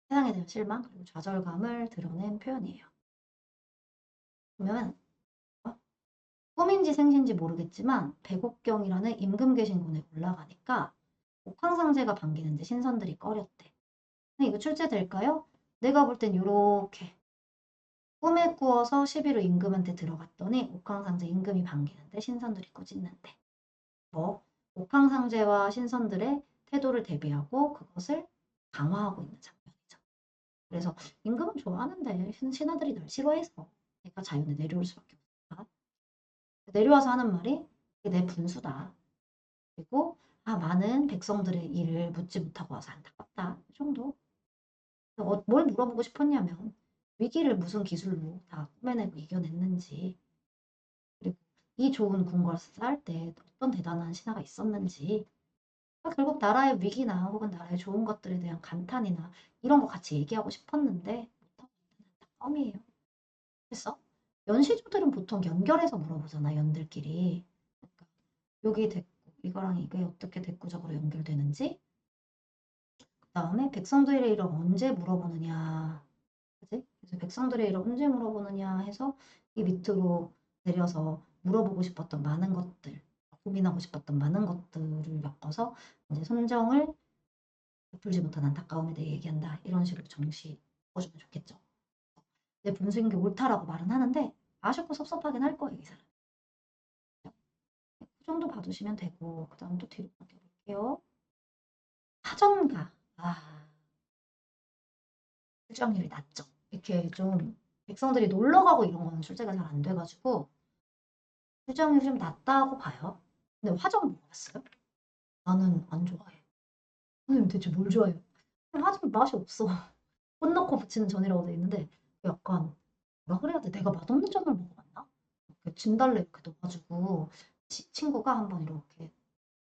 세상에 대한 실망 그리고 좌절감을 드러낸 표현이에요. 그러면 꿈인지 생신지 모르겠지만 백옥경이라는 임금계신군에 올라가니까 옥황상제가 반기는데 신선들이 꺼렸대. 근데 이거 출제될까요? 내가 볼 땐 요렇게 꿈에 꾸어서 11호 임금한테 들어갔더니 옥황상제 임금이 반기는데 신선들이 꾸짖는데 뭐 옥황상제와 신선들의 태도를 대비하고 그것을 강화하고 있는 장면이죠. 그래서 임금은 좋아하는데 신하들이 날 싫어해서 내가 자연에 내려올 수밖에 없다. 내려와서 하는 말이 내 분수다. 그리고 많은 백성들의 일을 묻지 못하고 와서 안타깝다. 이 정도. 뭘 물어보고 싶었냐면 위기를 무슨 기술로 다 꾸며내고 이겨냈는지 그리고 이 좋은 궁궐을 쌓을 때 어떤 대단한 신하가 있었는지 결국 나라의 위기나 혹은 나라의 좋은 것들에 대한 감탄이나 이런 거 같이 얘기하고 싶었는데 못하고 있는 안타까움이에요. 그래서 연시조들은 보통 연결해서 물어보잖아, 연들끼리. 그러니까 여기 됐고 이거랑 이게 어떻게 대꾸적으로 연결되는지 그 다음에 백성들의 일을 언제 물어보느냐 그지? 그래서 백성들의 일을 언제 물어보느냐 해서 이 밑으로 내려서 물어보고 싶었던 많은 것들 고민하고 싶었던 많은 것들을 엮어서 이제 선정을 베풀지 못한 안타까움에 대해 얘기한다 이런 식으로 정시 써주면 좋겠죠. 내 분수인 게 옳다라고 말은 하는데 아쉽고 섭섭하긴 할 거예요 이 사람. 그 정도 봐두시면 되고 그 다음 또 뒤로 넘겨볼게요. 사전가 출제확률이 낮죠. 이렇게 좀 백성들이 놀러 가고 이런 거는 출제가 잘 안 돼가지고 출제확률이 좀 낮다고 봐요. 근데 화정 먹어봤어요? 나는 안 좋아해. 선생님 대체 뭘 좋아해요? 화정 맛이 없어. 꽃 넣고 부치는 전이라고 돼 있는데 약간 뭐라 그래야 돼? 내가 맛없는 전을 먹어봤나? 이렇게 진달래 이렇게 넣어가지고 친구가 한번 이렇게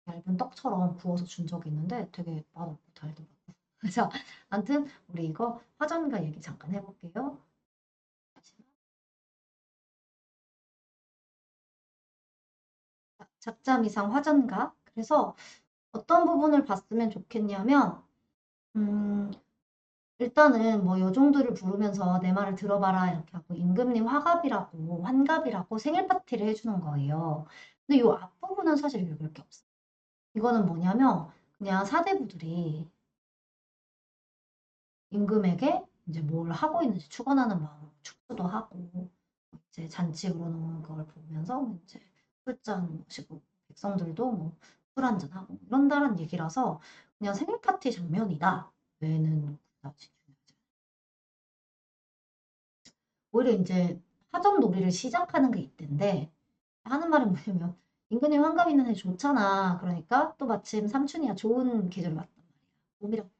얇은 떡처럼 구워서 준 적이 있는데 되게 맛없고 달더라고. 그래서 아무튼 우리 이거 화전가 얘기 잠깐 해볼게요. 작자 미상 화전가. 그래서 어떤 부분을 봤으면 좋겠냐면 일단은 뭐 여종들을 부르면서 내 말을 들어봐라 이렇게 하고 임금님 화갑이라고 환갑이라고 생일 파티를 해주는 거예요. 근데 이 앞부분은 사실 읽을 게 없어. 이거는 뭐냐면 그냥 사대부들이 임금에게 이제 뭘 하고 있는지 축원하는 마음으로 축구도 하고 이제 잔치 그러는 걸 보면서 이제 술잔 마시고 백성들도 뭐 술 한잔 하고 이런다는 얘기라서 그냥 생일 파티 장면이다. 외에는 그다지 중요하지 않아. 오히려 이제 사전 놀이를 시작하는 게 있던데 하는 말은 뭐냐면 임금님 환갑 있는 애 좋잖아. 그러니까 또 마침 삼촌이야 좋은 계절을 왔단 말이야. 봄이라고.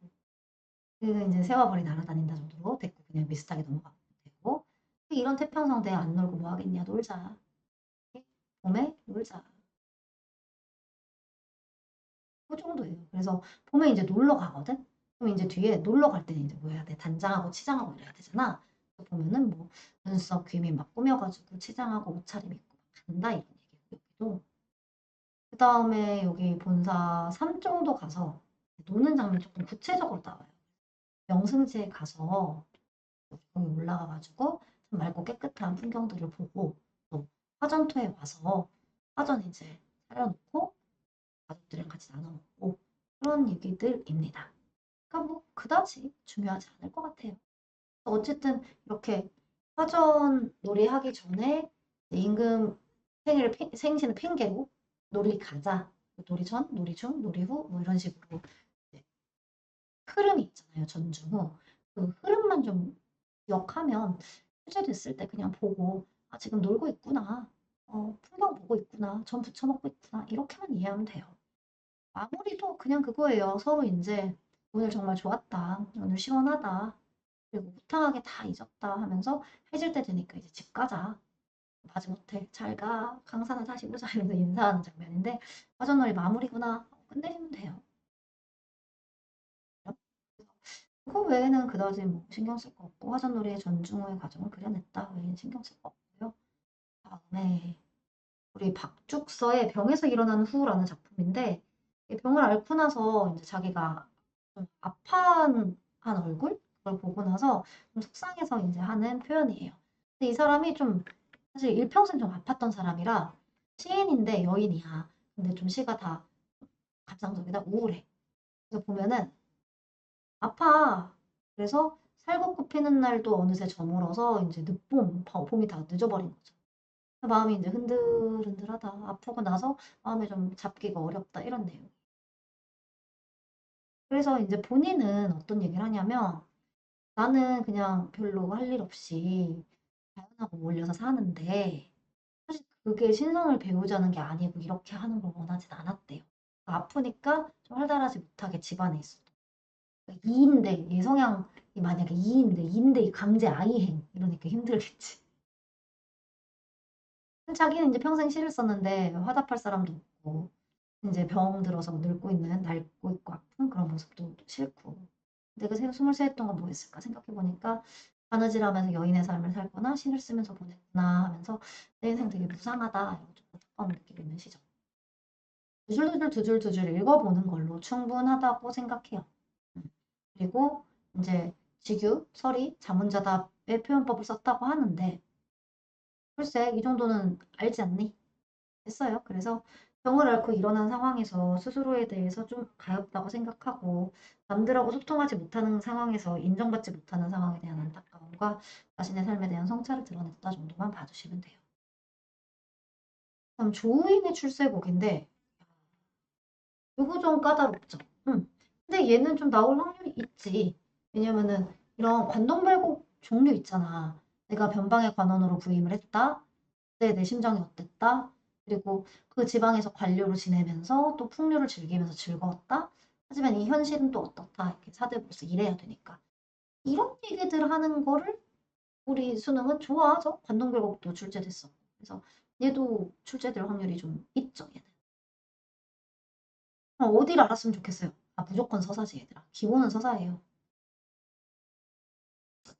그 이제 새와벌이 날아다닌다 정도로 됐고 그냥 비슷하게 넘어가면 되고 이런 태평성대 안 놀고 뭐 하겠냐 놀자. 봄에 놀자. 그 정도예요. 그래서 봄에 이제 놀러 가거든. 그럼 이제 뒤에 놀러 갈 때는 이제 뭐 해야 돼? 단장하고 치장하고 이래야 되잖아. 보면은 뭐 눈썹 귀미 막 꾸며가지고 치장하고 옷차림 입고 막 간다 이런 얘기고 여기도 그 다음에 여기 본사 3 정도 가서 노는 장면 조금 구체적으로 나와요. 명승지에 가서 거기 올라가가지고 좀 맑고 깨끗한 풍경들을 보고 또 화전터에 와서 화전 이제 차려놓고 가족들이랑 같이 나눠 먹고 그런 얘기들입니다. 그러니까 뭐 그다지 중요하지 않을 것 같아요. 어쨌든 이렇게 화전 놀이하기 전에 임금 생신을 핑계로 놀이 가자. 놀이 전, 놀이 중, 놀이 후, 뭐 이런 식으로 이제 흐름이 있잖아요. 전중 후. 그 흐름만 좀 기억하면 출제됐을 때 그냥 보고 지금 놀고 있구나. 풍경 보고 있구나. 전 부쳐 먹고 있구나. 이렇게만 이해하면 돼요. 마무리도 그냥 그거예요. 서로 이제 오늘 정말 좋았다. 오늘 시원하다. 그리고 호탕하게 다 잊었다 하면서 해질 때 되니까 이제 집 가자. 마지못해 잘 가. 강산을 다시 보자. 이러면서 인사하는 장면인데 화전놀이 마무리구나. 끝내시면 돼요. 그거 외에는 그다지 뭐 신경 쓸 거 없고 화전놀이의 전중후의 과정을 그려냈다. 외에는 신경 쓸 거 없고요. 다음에 우리 박죽서의 병에서 일어나는 후라는 작품인데 이 병을 앓고 나서 이제 자기가 좀 아파한 얼굴? 그걸 보고 나서 좀 속상해서 이제 하는 표현이에요. 근데 이 사람이 좀 사실 일평생 좀 아팠던 사람이라 시인인데 여인이야. 근데 좀 시가 다 감상적이다, 우울해. 그래서 보면은 아파. 그래서 살구꽃 피는 날도 어느새 저물어서 이제 늦봄, 봄이 다 늦어버린 거죠. 마음이 이제 흔들흔들하다. 아프고 나서 마음이 좀 잡기가 어렵다. 이런 내용. 그래서 이제 본인은 어떤 얘기를 하냐면 나는 그냥 별로 할 일 없이 자연하고 어울려서 사는데 사실 그게 신성을 배우자는 게 아니고 이렇게 하는 걸 원하진 않았대요. 그러니까 아프니까 좀 활달하지 못하게 집안에 있어도. 그러니까 이인데 얘 성향이 만약에 이인데 강제 아이행 이러니까 힘들겠지. 자기는 이제 평생 시를 썼는데 화답할 사람도 없고 이제 병 들어서 낡고 있고 아픈 그런 모습도 싫고. 내가 23살 동안 뭐 했을까 생각해보니까 바느질하면서 여인의 삶을 살거나 시를 쓰면서 보냈구나 하면서 내 인생 되게 무상하다 이런 좀 안타까움을 느끼고 있는 시죠. 두 줄 읽어보는 걸로 충분하다고 생각해요. 음. 그리고 이제 직유, 서리, 자문자답의 표현법을 썼다고 하는데 글쎄 이 정도는 알지 않니? 했어요. 그래서 병을 앓고 일어난 상황에서 스스로에 대해서 좀 가엾다고 생각하고 남들하고 소통하지 못하는 상황에서 인정받지 못하는 상황에 대한 안타까움과 자신의 삶에 대한 성찰을 드러냈다 정도만 봐주시면 돼요. 다음 조우인의 출세곡인데 요거 좀 까다롭죠. 근데 얘는 좀 나올 확률이 있지. 왜냐면은 이런 관동별곡 종류 있잖아. 내가 변방의 관원으로 부임을 했다. 그때 내 심정이 어땠다. 그리고 그 지방에서 관료로 지내면서 또 풍류를 즐기면서 즐거웠다. 하지만 이 현실은 또 어떻다. 이렇게 사대부로서 일해야 되니까. 이런 얘기들 하는 거를 우리 수능은 좋아하죠. 관동별곡도 출제됐어. 그래서 얘도 출제될 확률이 좀 있죠. 얘는. 어디를 알았으면 좋겠어요. 아, 무조건 서사지 얘들아. 기본은 서사예요.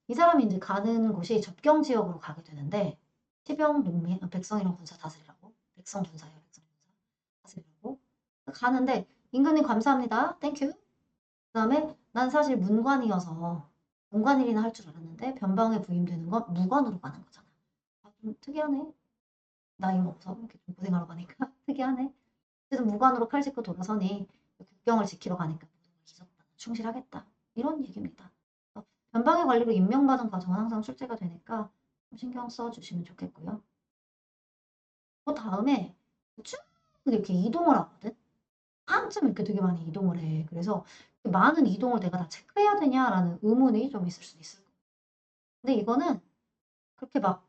이 사람이 이제 가는 곳이 접경 지역으로 가게 되는데 치병, 농민, 백성이랑 군사 다스리라고. 백성 군사예요. 백성 군사 다스리라고. 가는데 임금님 감사합니다. 땡큐. 그다음에 난 사실 문관이어서 문관일이나 할 줄 알았는데 변방에 부임되는 건 무관으로 가는 거잖아. 아, 좀 특이하네. 나이 먹어서 이렇게 좀 고생하러 가니까 특이하네. 그래서 무관으로 칼 짚고 돌아서니 국경을 지키러 가니까 기졌다. 충실하겠다. 이런 얘기입니다. 변방의 관리로 임명받은 과정은 항상 출제가 되니까 좀 신경 써주시면 좋겠고요. 그 다음에 쭉 이렇게 이동을 하거든. 한참 이렇게 되게 많이 이동을 해. 그래서 많은 이동을 내가 다 체크해야 되냐라는 의문이 좀 있을 수 있을 거야. 근데 이거는 그렇게 막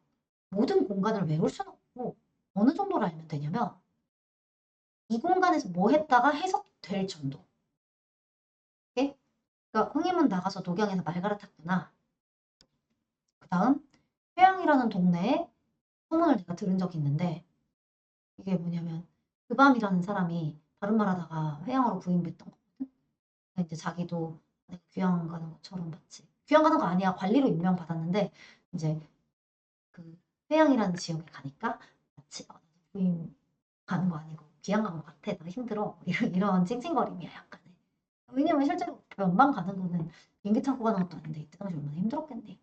모든 공간을 외울 수는 없고 어느 정도로 알면 되냐면 이 공간에서 뭐 했다가 해석될 정도. 오케이? 그러니까 흥임은 나가서 녹양에서 말 갈아탔구나. 그 다음 회양이라는 동네에 소문을 내가 들은 적이 있는데 이게 뭐냐면 그 밤이라는 사람이 다른 말 하다가 회양으로 부임됐던 거거든. 근데 이제 자기도 내가 귀향 가는 것처럼 봤지. 귀향 가는 거 아니야. 관리로 임명받았는데 이제 그 회양이라는 지역에 가니까 마치 부임 가는 거 아니고 귀향 간 것 같아. 나 힘들어. 이런 찡찡거림이야 약간의. 왜냐면 실제로 연방 가는 거는 비행기 타고 가는 것도 아닌데 이때 당시 얼마나 힘들었겠니.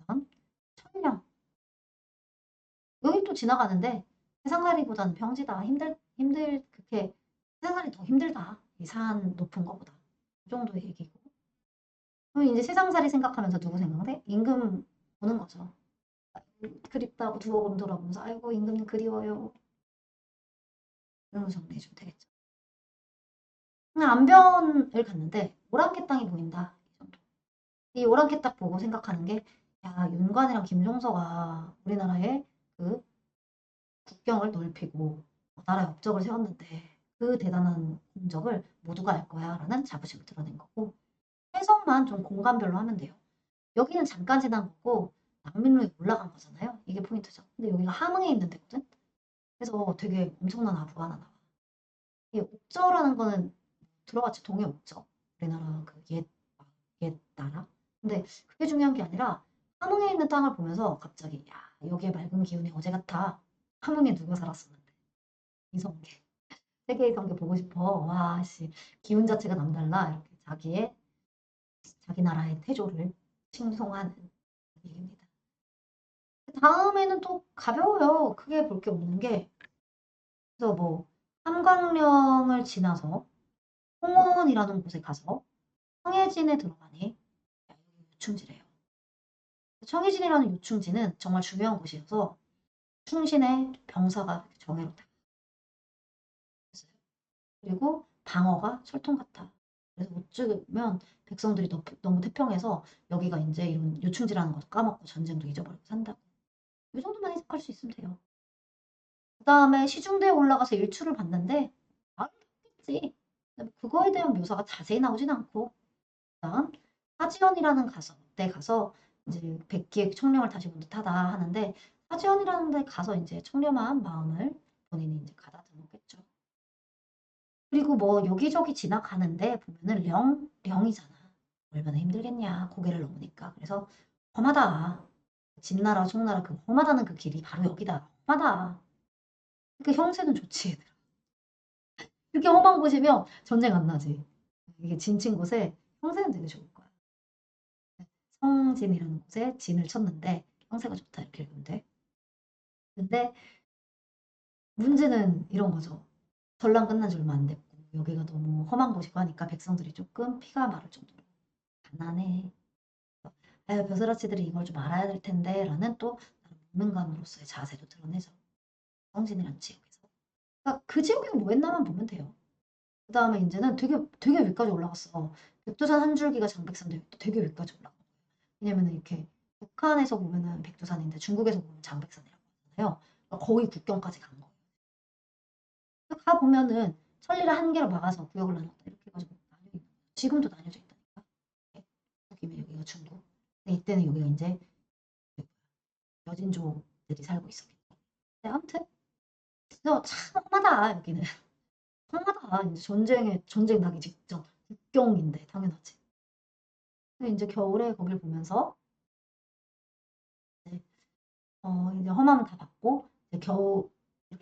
다음 천령. 여기 또 지나가는데 세상살이보다는 평지다. 그렇게 세상살이 더 힘들다. 이 산 높은 거보다. 그 정도의 얘기고. 그럼 이제 세상살이 생각하면서 누구 생각해? 임금 보는 거죠. 그립다고 두어 번 돌아보면서 아이고 임금님 그리워요. 이런 거 정리해주면 되겠죠. 그냥 안변을 갔는데 오랑캐 땅이 보인다. 이 정도. 이 오랑캐 땅 보고 생각하는 게 야, 윤관이랑 김종서가 우리나라의 그 국경을 넓히고 나라의 업적을 세웠는데 그 대단한 공적을 모두가 알 거야 라는 자부심을 드러낸 거고 해석만 좀 공간별로 하면 돼요. 여기는 잠깐 지난 거고 남민로에 올라간 거잖아요. 이게 포인트죠. 근데 여기가 함흥에 있는 데거든. 그래서 되게 엄청난 아부가 하나 나와. 이 옥저라는 거는 들어봤지 동해 옥저. 우리나라 그 옛 나라. 근데 그게 중요한 게 아니라 함흥에 있는 땅을 보면서 갑자기 야 여기에 맑은 기운이 어제 같아. 함흥에 누가 살았었는데 이성계. 세계 이성계 보고 싶어. 와 씨 기운 자체가 남달라. 이렇게 자기 나라의 태조를 칭송하는 얘기입니다. 다음에는 또 가벼워요. 크게 볼 게 없는 게 그래서 뭐 함광령을 지나서 홍원이라는 곳에 가서 청해진에 들어가니 야, 여기 요충지래요. 청해진이라는 요충지는 정말 중요한 곳이어서 충신의 병사가 정예로 다 있어요. 그리고 방어가 철통 같아. 그래서 어쩌면 백성들이 너무 태평해서 여기가 이제 이런 요충지라는 것도 까먹고 전쟁도 잊어버리고 산다고. 이 정도만 해석할 수 있으면 돼요. 그 다음에 시중대에 올라가서 일출을 봤는데 아름답겠지. 그거에 대한 묘사가 자세히 나오진 않고 그다음 사지연이라는 데 가서 이제 백기의 청렴을 다시 본 듯하다 하는데 사지연이라는 데 가서 이제 청렴한 마음을 본인이 이제 가다듬었겠죠. 그리고 뭐 여기저기 지나가는데 보면은 령이잖아. 얼마나 힘들겠냐 고개를 넘으니까. 그래서 험하다. 진나라 송나라 그 험하다는 그 길이 바로 여기다. 험하다. 그 형세는 좋지 얘들아. 이렇게 험한 곳이면 전쟁 안 나지. 이게 진친 곳에 형세는 되게 좋을 거야. 성진이라는 곳에 진을 쳤는데 형세가 좋다 이렇게 읽으면 돼. 근데 문제는 이런 거죠. 전랑 끝난 지 얼마 안 됐고 여기가 너무 험한 곳이고 하니까 백성들이 조금 피가 마를 정도로 가난해. 아유 벼슬아치들이 이걸 좀 알아야 될 텐데 라는 또 문민관으로서의 자세도 드러내죠. 성진이라는 지역에서. 그러니까 그 지역에서 뭐 했나만 보면 돼요. 그 다음에 이제는 되게 위까지 올라갔어. 백두산 한 줄기가 장백산도 되게 위까지 올라간 거예요. 왜냐면 이렇게 북한에서 보면은 백두산인데 중국에서 보면 장백산이라고 하잖아요. 그러니까 거의 국경까지 간 거예요. 가 보면은 천리를 한 개로 막아서 구역을 나눴다 이렇게 해가지고 나뉘어 있는 거예요. 지금도 나뉘어져 있다니까. 북이면 여기가 중국. 근데 이때는 여기가 이제 여진족들이 살고 있었겠죠. 근데 아무튼 그래서 참 험하다 여기는. 험하다. 이제 전쟁 나기 직전 국경인데 당연하지. 근데 이제 겨울에 거길 보면서 이제, 이제 험함은 다 받고 이제 겨우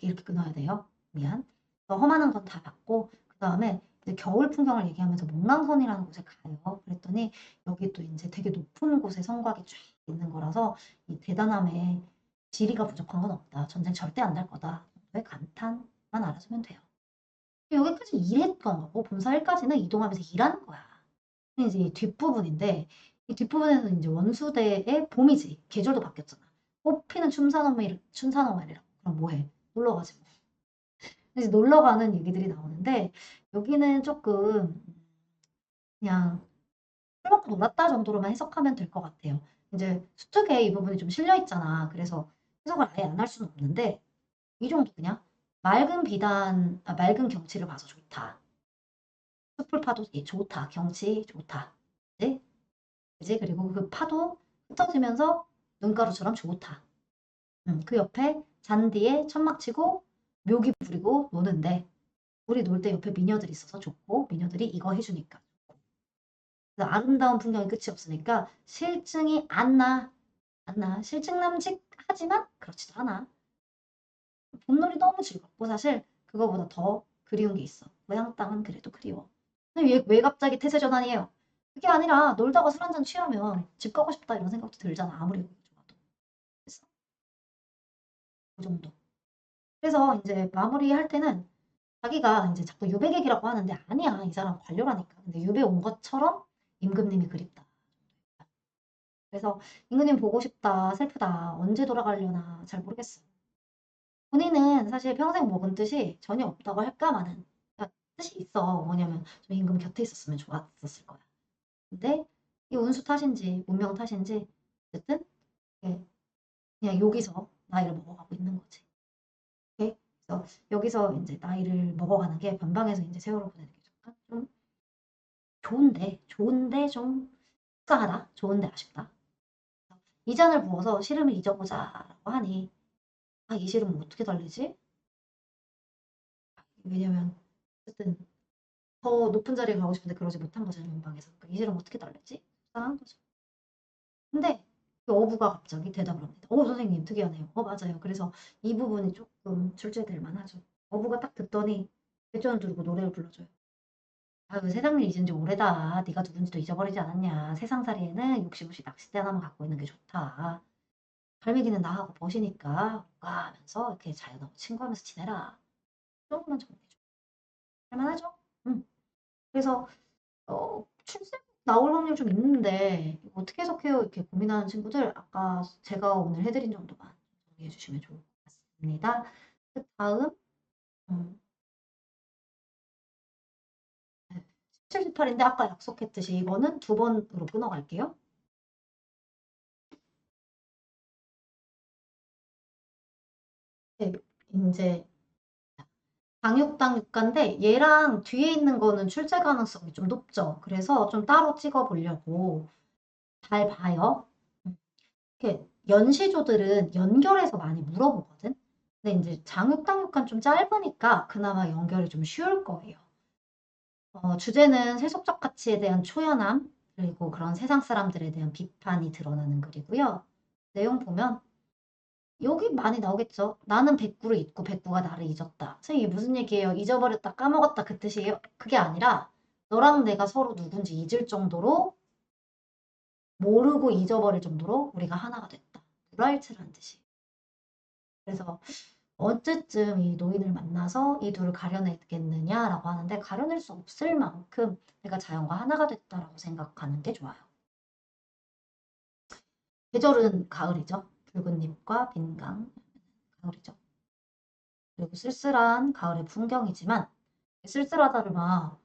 이렇게 끊어야 돼요. 미안. 험하는 건 다 받고 그 다음에 이제 겨울 풍경을 얘기하면서 목랑선이라는 곳에 가요. 그랬더니 여기 또 이제 되게 높은 곳에 성곽이 쫙 있는 거라서 이 대단함에 지리가 부족한 건 없다. 전쟁 절대 안 날 거다. 정도의 감탄만 알아주면 돼요. 여기까지 일했던 거고 본사 1까지는 이동하면서 일하는 거야. 근데 이제 이 뒷부분인데 이 뒷부분에서 이제 원수대의 봄이지. 계절도 바뀌었잖아. 꽃피는 춘산호멜이라고. 그럼 뭐해? 놀러 가지 뭐. 이제 놀러 가는 얘기들이 나오는데 여기는 조금 그냥 술 먹고 놀았다 정도로만 해석하면 될 것 같아요. 이제 수특에 이 부분이 좀 실려 있잖아. 그래서 해석을 아예 안 할 수는 없는데 이 정도 그냥 맑은 경치를 봐서 좋다. 숲풀 파도 좋다. 경치 좋다. 네? 그지? 그리고 그 파도 흩어지면서 눈가루처럼 좋다. 그 옆에 잔디에 천막 치고 묘기 부리고 노는데 우리 놀 때 옆에 미녀들이 있어서 좋고 미녀들이 이거 해주니까 그래서 아름다운 풍경이 끝이 없으니까 실증이 안 나. 안 나. 실증남직하지만 그렇지도 않아. 봄놀이 너무 즐겁고 사실 그거보다 더 그리운 게 있어. 고향 땅은 그래도 그리워. 근데 왜 갑자기 태세 전환이에요? 그게 아니라 놀다가 술 한잔 취하면 집 가고 싶다 이런 생각도 들잖아. 아무리 좋아도. 그래서 그 정도. 그래서 이제 마무리할 때는 자기가 이제 자꾸 유배객이라고 하는데 아니야. 이 사람 관료라니까. 근데 유배 온 것처럼 임금님이 그립다. 그래서 임금님 보고 싶다. 슬프다. 언제 돌아가려나 잘 모르겠어. 본인은 사실 평생 먹은 뜻이 전혀 없다고 할까 마는 뜻이 있어. 뭐냐면 좀 임금 곁에 있었으면 좋았었을 거야. 근데 이 운수 탓인지 문명 탓인지 어쨌든 예, 그냥 여기서 나이를 먹어가고 있는 거지. 오케이? 그래서 여기서 이제 나이를 먹어가는 게 변방에서 이제 세월을 보내는 게 약간 좀 좋은데 좀 속상하다. 좋은데 아쉽다. 이 잔을 부어서 시름을 잊어보자라고 하니 아, 이 시름은 어떻게 달래지? 왜냐면 어쨌든 더 높은 자리에 가고 싶은데 그러지 못한 거잖아요, 연방에서. 그러니까 이 시름 어떻게 달래지? 속상한 거죠. 근데 그 어부가 갑자기 대답을 합니다. 선생님 특이하네요. 맞아요. 그래서 이 부분이 조금 출제될 만하죠. 어부가 딱 듣더니 배전을 들고 노래를 불러줘요. 아유, 세상 일 잊은 지 오래다. 네가 누군지도 잊어버리지 않았냐. 세상살이에는 욕심없이 낚싯대 하나만 갖고 있는 게 좋다. 갈매기는 나하고 벗이니까 가 하면서 이렇게 자연하고 친구하면서 지내라. 조금만 정리해줘. 할만하죠? 응. 그래서 출생 나올 확률 좀 있는데 이거 어떻게 해석해요? 이렇게 고민하는 친구들 아까 제가 오늘 해드린 정도만 정리해 주시면 좋을 것 같습니다. 그 다음 17, 18인데 아까 약속했듯이 이거는 두 번으로 끊어갈게요. 네, 이제 당육당 육가인데 얘랑 뒤에 있는 거는 출제 가능성이 좀 높죠. 그래서 좀 따로 찍어 보려고 잘 봐요. 이렇게 연시조들은 연결해서 많이 물어보거든. 근데 이제 장육당육간 좀 짧으니까 그나마 연결이 좀 쉬울 거예요. 주제는 세속적 가치에 대한 초연함, 그리고 그런 세상 사람들에 대한 비판이 드러나는 글이고요. 내용 보면 여기 많이 나오겠죠. 나는 백구를 잊고 백구가 나를 잊었다. 선생님 이게 무슨 얘기예요? 잊어버렸다, 까먹었다 그 뜻이에요? 그게 아니라 너랑 내가 서로 누군지 잊을 정도로 모르고 잊어버릴 정도로 우리가 하나가 됐다. 불알츠라는 뜻이에요. 그래서 언제쯤 이 노인을 만나서 이 둘을 가려내겠느냐라고 하는데 가려낼 수 없을 만큼 내가 자연과 하나가 됐다라고 생각하는 게 좋아요. 계절은 가을이죠. 붉은 잎과 빈강, 가을이죠. 그리고 쓸쓸한 가을의 풍경이지만 쓸쓸하다를 막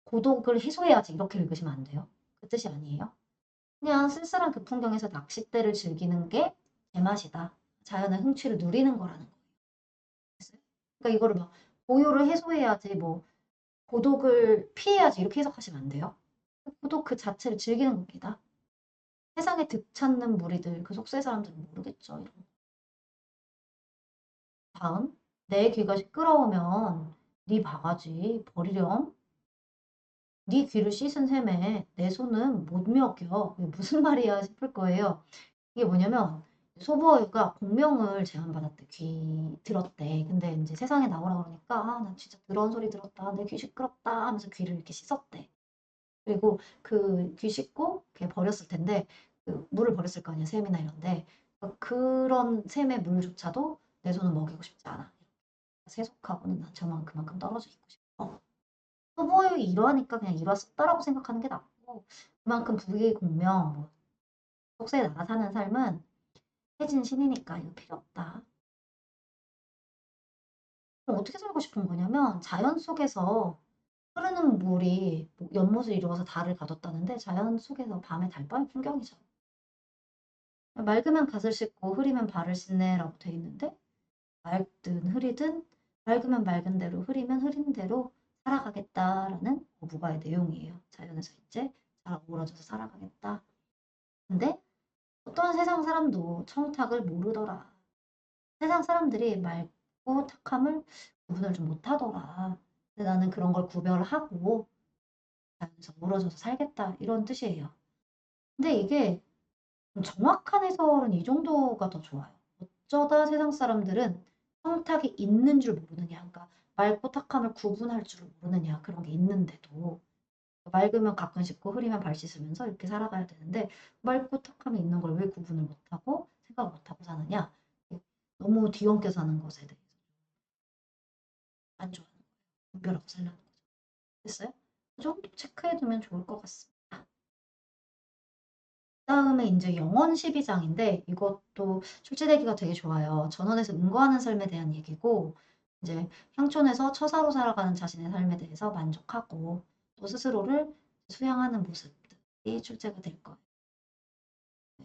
고독을 해소해야지 이렇게 읽으시면 안 돼요. 그 뜻이 아니에요. 그냥 쓸쓸한 그 풍경에서 낚싯대를 즐기는 게 제맛이다. 자연의 흥취를 누리는 거라는 거예요. 그러니까 이거를 막 고요를 해소해야지 뭐 고독을 피해야지 이렇게 해석하시면 안 돼요. 고독 그 자체를 즐기는 겁니다. 세상에 득찾는 무리들, 그 속세 사람들은 모르겠죠. 이런 거. 다음, 내 귀가 시끄러우면 네 바가지 버리렴. 네 귀를 씻은 셈에 내 손은 못 먹여. 이게 무슨 말이야 싶을 거예요. 이게 뭐냐면 소보어유가 공명을 제안받았대. 귀 들었대. 근데 이제 세상에 나오라 그러니까 나 진짜 더러운 소리 들었다. 내 귀 시끄럽다 하면서 귀를 이렇게 씻었대. 그리고 그 귀 씻고 이렇게 버렸을 텐데 그 물을 버렸을 거 아니야. 샘이나 이런데 그런 샘의 물조차도 내 손은 먹이고 싶지 않아. 세속하고는 난 저만 그만큼 떨어져 있고 싶어. 소보어유 이러하니까 그냥 이러하 썼다라고 생각하는 게 낫고 그만큼 부귀 공명, 뭐 속세에 나가 사는 삶은 해진 신이니까 이거 필요 없다. 그럼 어떻게 살고 싶은 거냐면 자연 속에서 흐르는 물이 뭐 연못을 이루어서 달을 가뒀다는데 자연 속에서 밤에 달밤의 풍경이죠. 맑으면 갓을 씻고 흐리면 발을 씻네라고 돼 있는데 맑든 흐리든 맑으면 맑은 대로 흐리면 흐린 대로 살아가겠다라는 어부가의 내용이에요. 자연에서 이제 잘 어우러져서 살아가겠다. 근데 어떤 세상 사람도 청탁을 모르더라. 세상 사람들이 맑고 탁함을 구분을 좀 못하더라. 근데 나는 그런 걸 구별하고 자연에서 어우러져서 살겠다 이런 뜻이에요. 근데 이게 정확한 해설은 이 정도가 더 좋아요. 어쩌다 세상 사람들은 청탁이 있는 줄 모르느냐, 그러니까 맑고 탁함을 구분할 줄 모르느냐 그런 게 있는데도 맑으면 가끔 씻고 흐리면 발 씻으면서 이렇게 살아가야 되는데 맑고 탁함이 있는 걸 왜 구분을 못하고 생각을 못하고 사느냐? 너무 뒤엉켜 사는 것에 대해서 안 좋아하는 거예요. 분별하고 살라는 거죠. 됐어요? 그 정도 체크해두면 좋을 것 같습니다. 그다음에 이제 영원 12장인데 이것도 출제되기가 되게 좋아요. 전원에서 응거하는 삶에 대한 얘기고 이제 향촌에서 처사로 살아가는 자신의 삶에 대해서 만족하고 또 스스로를 수양하는 모습들이 출제가 될 거예요.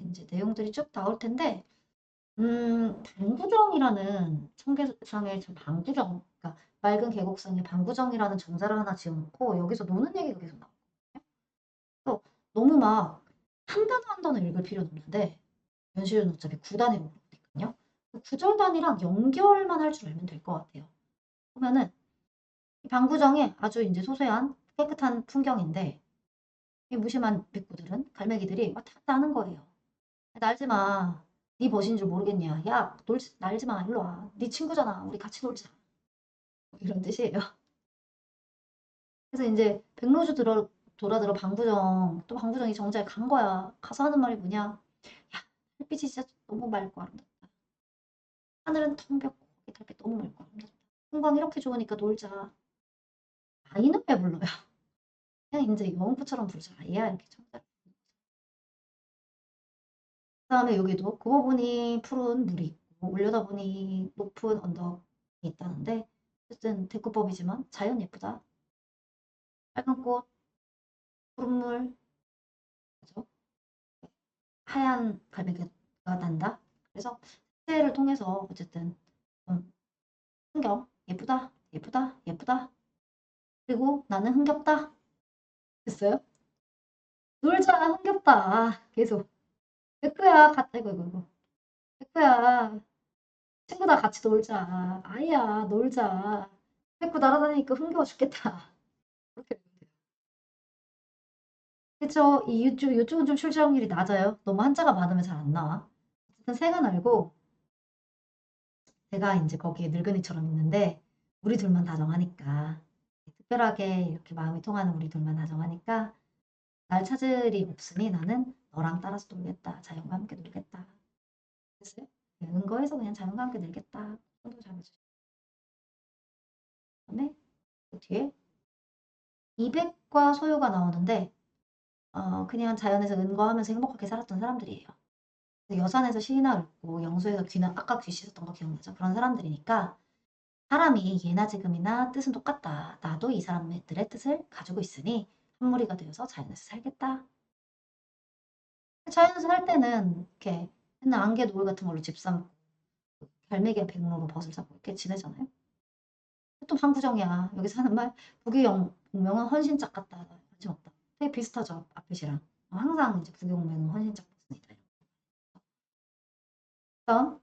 이제 내용들이 쭉 나올 텐데 방구정이라는 청계상에 좀 방구정 그러니까 맑은 계곡상에 방구정이라는 정자를 하나 지어놓고 여기서 노는 얘기가 계속 나오거든요. 그래서 너무 막 한 단어 한 단어 읽을 필요는 없는데 연시율은 어차피 9단위로 오니까요. 9절 단위랑 연결만 할 줄 알면 될 것 같아요. 보면은 이 방구정에 아주 이제 소소한 깨끗한 풍경인데 이 무심한 백구들은 갈매기들이 왔다 갔다 하는 거예요. 날지 마. 네 벗인 줄 모르겠냐. 야, 날지 마. 일로 와. 네 친구잖아. 우리 같이 놀자. 뭐 이런 뜻이에요. 그래서 이제 백로주 돌아들어 방구정 또 방구정이 정자에 간 거야. 가서 하는 말이 뭐냐? 야, 햇빛이 진짜 너무 맑고 아름답다. 하늘은 텅 벽고 달빛 너무 맑고 아름답다. 풍광 이렇게 좋으니까 놀자. 아이는 왜 불러요? 그냥 이제 영웅부처럼 부르자. 아이야 이렇게 정자를. 그다음에 여기도 굽어 보니 푸른 물이 있고 올려다 보니 높은 언덕이 있다는데 어쨌든 대꾸법이지만 자연 예쁘다. 빨간 꽃, 푸른 물, 그죠? 하얀 갈매기가 난다. 그래서 색채를 통해서 어쨌든 풍경 예쁘다, 예쁘다, 예쁘다. 그리고 나는 흥겹다. 됐어요? 놀자, 흥겹다. 계속. 백구야, 이거. 백구야, 친구다 같이 놀자. 아이야, 놀자. 백구 날아다니니까 흥겨워 죽겠다. 그렇게 되면 돼요. 그쵸? 이쪽은 좀 출제확률이 낮아요. 너무 한자가 많으면 잘 안 나와. 어쨌든 새가 날고 제가 이제 거기에 늙은이처럼 있는데 우리 둘만 다정하니까 특별하게 이렇게 마음이 통하는 우리 둘만 다정하니까 날 찾을 일 없으니 나는 너랑 따라서 놀겠다. 자연과 함께 놀겠다. 됐어요? 은거에서 그냥 자연과 함께 놀겠다. 정도 잡아주시고 그다음에 그 뒤에 이백과 소유가 나오는데 그냥 자연에서 은거하면서 행복하게 살았던 사람들이에요. 여산에서 시나 읊고 영수에서 귀나 아까 귀 씻었던 거 기억나죠? 그런 사람들이니까 사람이 예나 지금이나 뜻은 똑같다. 나도 이 사람들의 뜻을 가지고 있으니 한 무리가 되어서 자연에서 살겠다. 자연에서 살 때는 이렇게 맨날 안개 노을 같은 걸로 집 삼고 갈매기랑 백로로 벗을 잡고 이렇게 지내잖아요. 또 방구정이야. 여기 사는 말 부귀영명은 헌신짝 같다. 관심 없다. 되게 비슷하죠. 앞빛이랑. 항상 이제 부귀영명은 헌신짝 같습니다. 그다음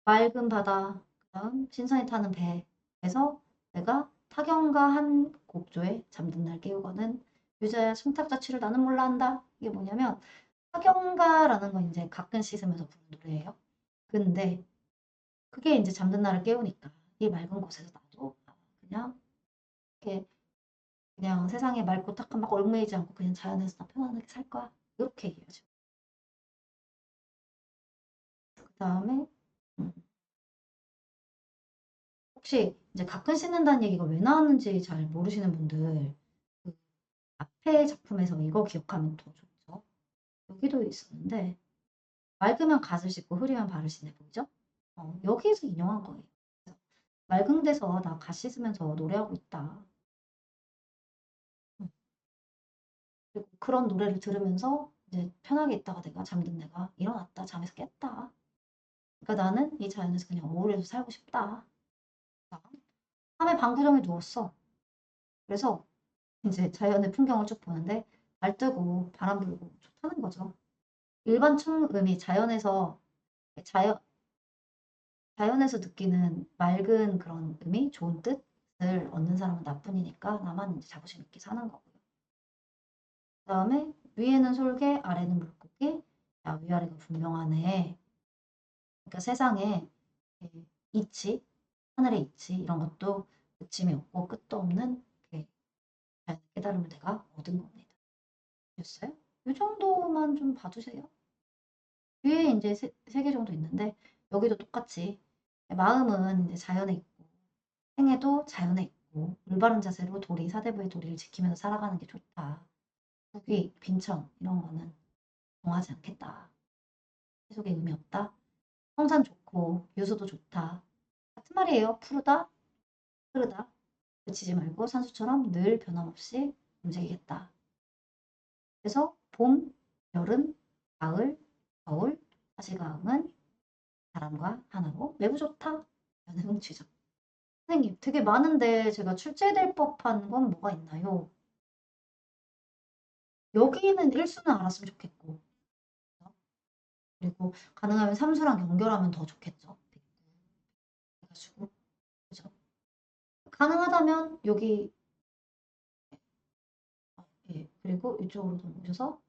맑은 바다, 그다음 신선히 타는 배에서 내가 타경과 한 곡조에 잠든 날 깨우거는 유자야 청탁자취를 나는 몰라 한다. 이게 뭐냐면 타경가라는 건 이제 가끔 씻으면서 부르는 노래예요. 근데 그게 이제 잠든 나를 깨우니까 이 맑은 곳에서 나도 그냥 이렇게 그냥 세상에 맑고 탁한 막 얽매이지 않고 그냥 자연에서 나 편안하게 살 거야. 이렇게 얘기하죠. 그다음에 혹시 이제 가끔 씻는다는 얘기가 왜 나왔는지 잘 모르시는 분들 그 앞에 작품에서 이거 기억하면 더 좋죠. 여기도 있었는데 맑으면 갓을 씻고 흐리면 발을 씻네 보이죠? 여기에서 인용한 거예요. 맑은 데서 나 갓 씻으면서 노래하고 있다. 음, 그리고 그런 노래를 들으면서 이제 편하게 있다가 내가 잠든 내가 일어났다. 잠에서 깼다. 그러니까 나는 이 자연에서 그냥 어울려서 살고 싶다. 밤에 방구정에 누웠어. 그래서 이제 자연의 풍경을 쭉 보는데 달 뜨고 바람 불고 좋다는 거죠. 일반 청음이 자연, 자연에서 느끼는 맑은 그런 의미, 좋은 뜻을 얻는 사람은 나뿐이니까 나만 이제 자부심 있게 사는 거고요. 그다음에 위에는 솔개, 아래는 물고기, 야, 위아래가 분명하네. 그러니까 세상에 이치, 하늘의 이치 이런 것도 그침이 없고 끝도 없는 자연의 깨달음을 내가 얻은 겁니다. 됐어요? 이 정도만 좀 봐주세요. 뒤에 이제 세 개 정도 있는데 여기도 똑같이 마음은 이제 자연에 있고 생애도 자연에 있고 올바른 자세로 사대부의 도리를 지키면서 살아가는 게 좋다. 국위, 빈청 이런 거는 정하지 않겠다. 해석에 의미 없다. 성산 좋고 유수도 좋다. 같은 말이에요. 푸르다, 흐르다. 그치지 말고 산수처럼 늘 변함없이 움직이겠다. 그래서 봄, 여름, 가을, 겨울, 사시가을은 바람과 하나로 매우 좋다. 라는 흥취죠. 선생님, 되게 많은데 제가 출제될 법한 건 뭐가 있나요? 여기는 일수는 알았으면 좋겠고, 그리고 가능하면 삼수랑 연결하면 더 좋겠죠. 해가지고 그죠? 가능하다면 여기 예, 그리고 이쪽으로 넘으셔서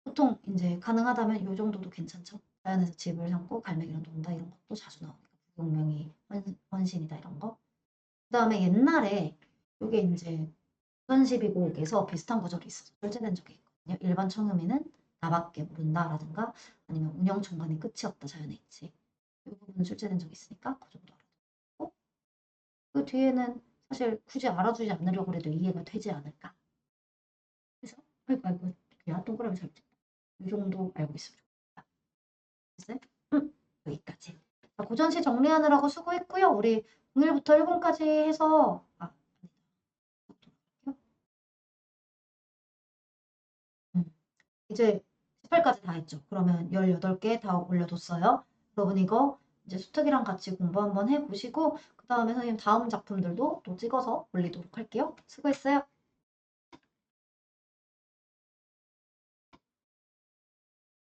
보통 이제 가능하다면 이 정도도 괜찮죠. 자연에서 집을 삼고 갈매기랑 논다 이런 것도 자주 나오니까 부경명이 헌신이다 이런 거. 그다음에 옛날에 이게 이제 조선시비고에서 비슷한 구절이 있어서 출제된 적이 있거든요. 일반 청음이는 나밖에 모른다라든가 아니면 운영총관이 끝이 없다 자연의 이치. 이 부분 출제된 적이 있으니까 그 정도 알아두고 그 뒤에는 사실 굳이 알아주지 않으려고 해도 이해가 되지 않을까. 그래서 아이고 야 동그라미 잘 찍다. 이 정도 알고 있으면 좋겠다. 됐어요? 여기까지. 자, 고전시 정리하느라고 수고했고요. 우리 01부터 10까지 해서 음, 이제 18까지 다 했죠. 그러면 18개 다 올려뒀어요. 여러분 이거 이제 수특이랑 같이 공부 한번 해보시고 그 다음에 선생님 다음 작품들도 또 찍어서 올리도록 할게요. 수고했어요.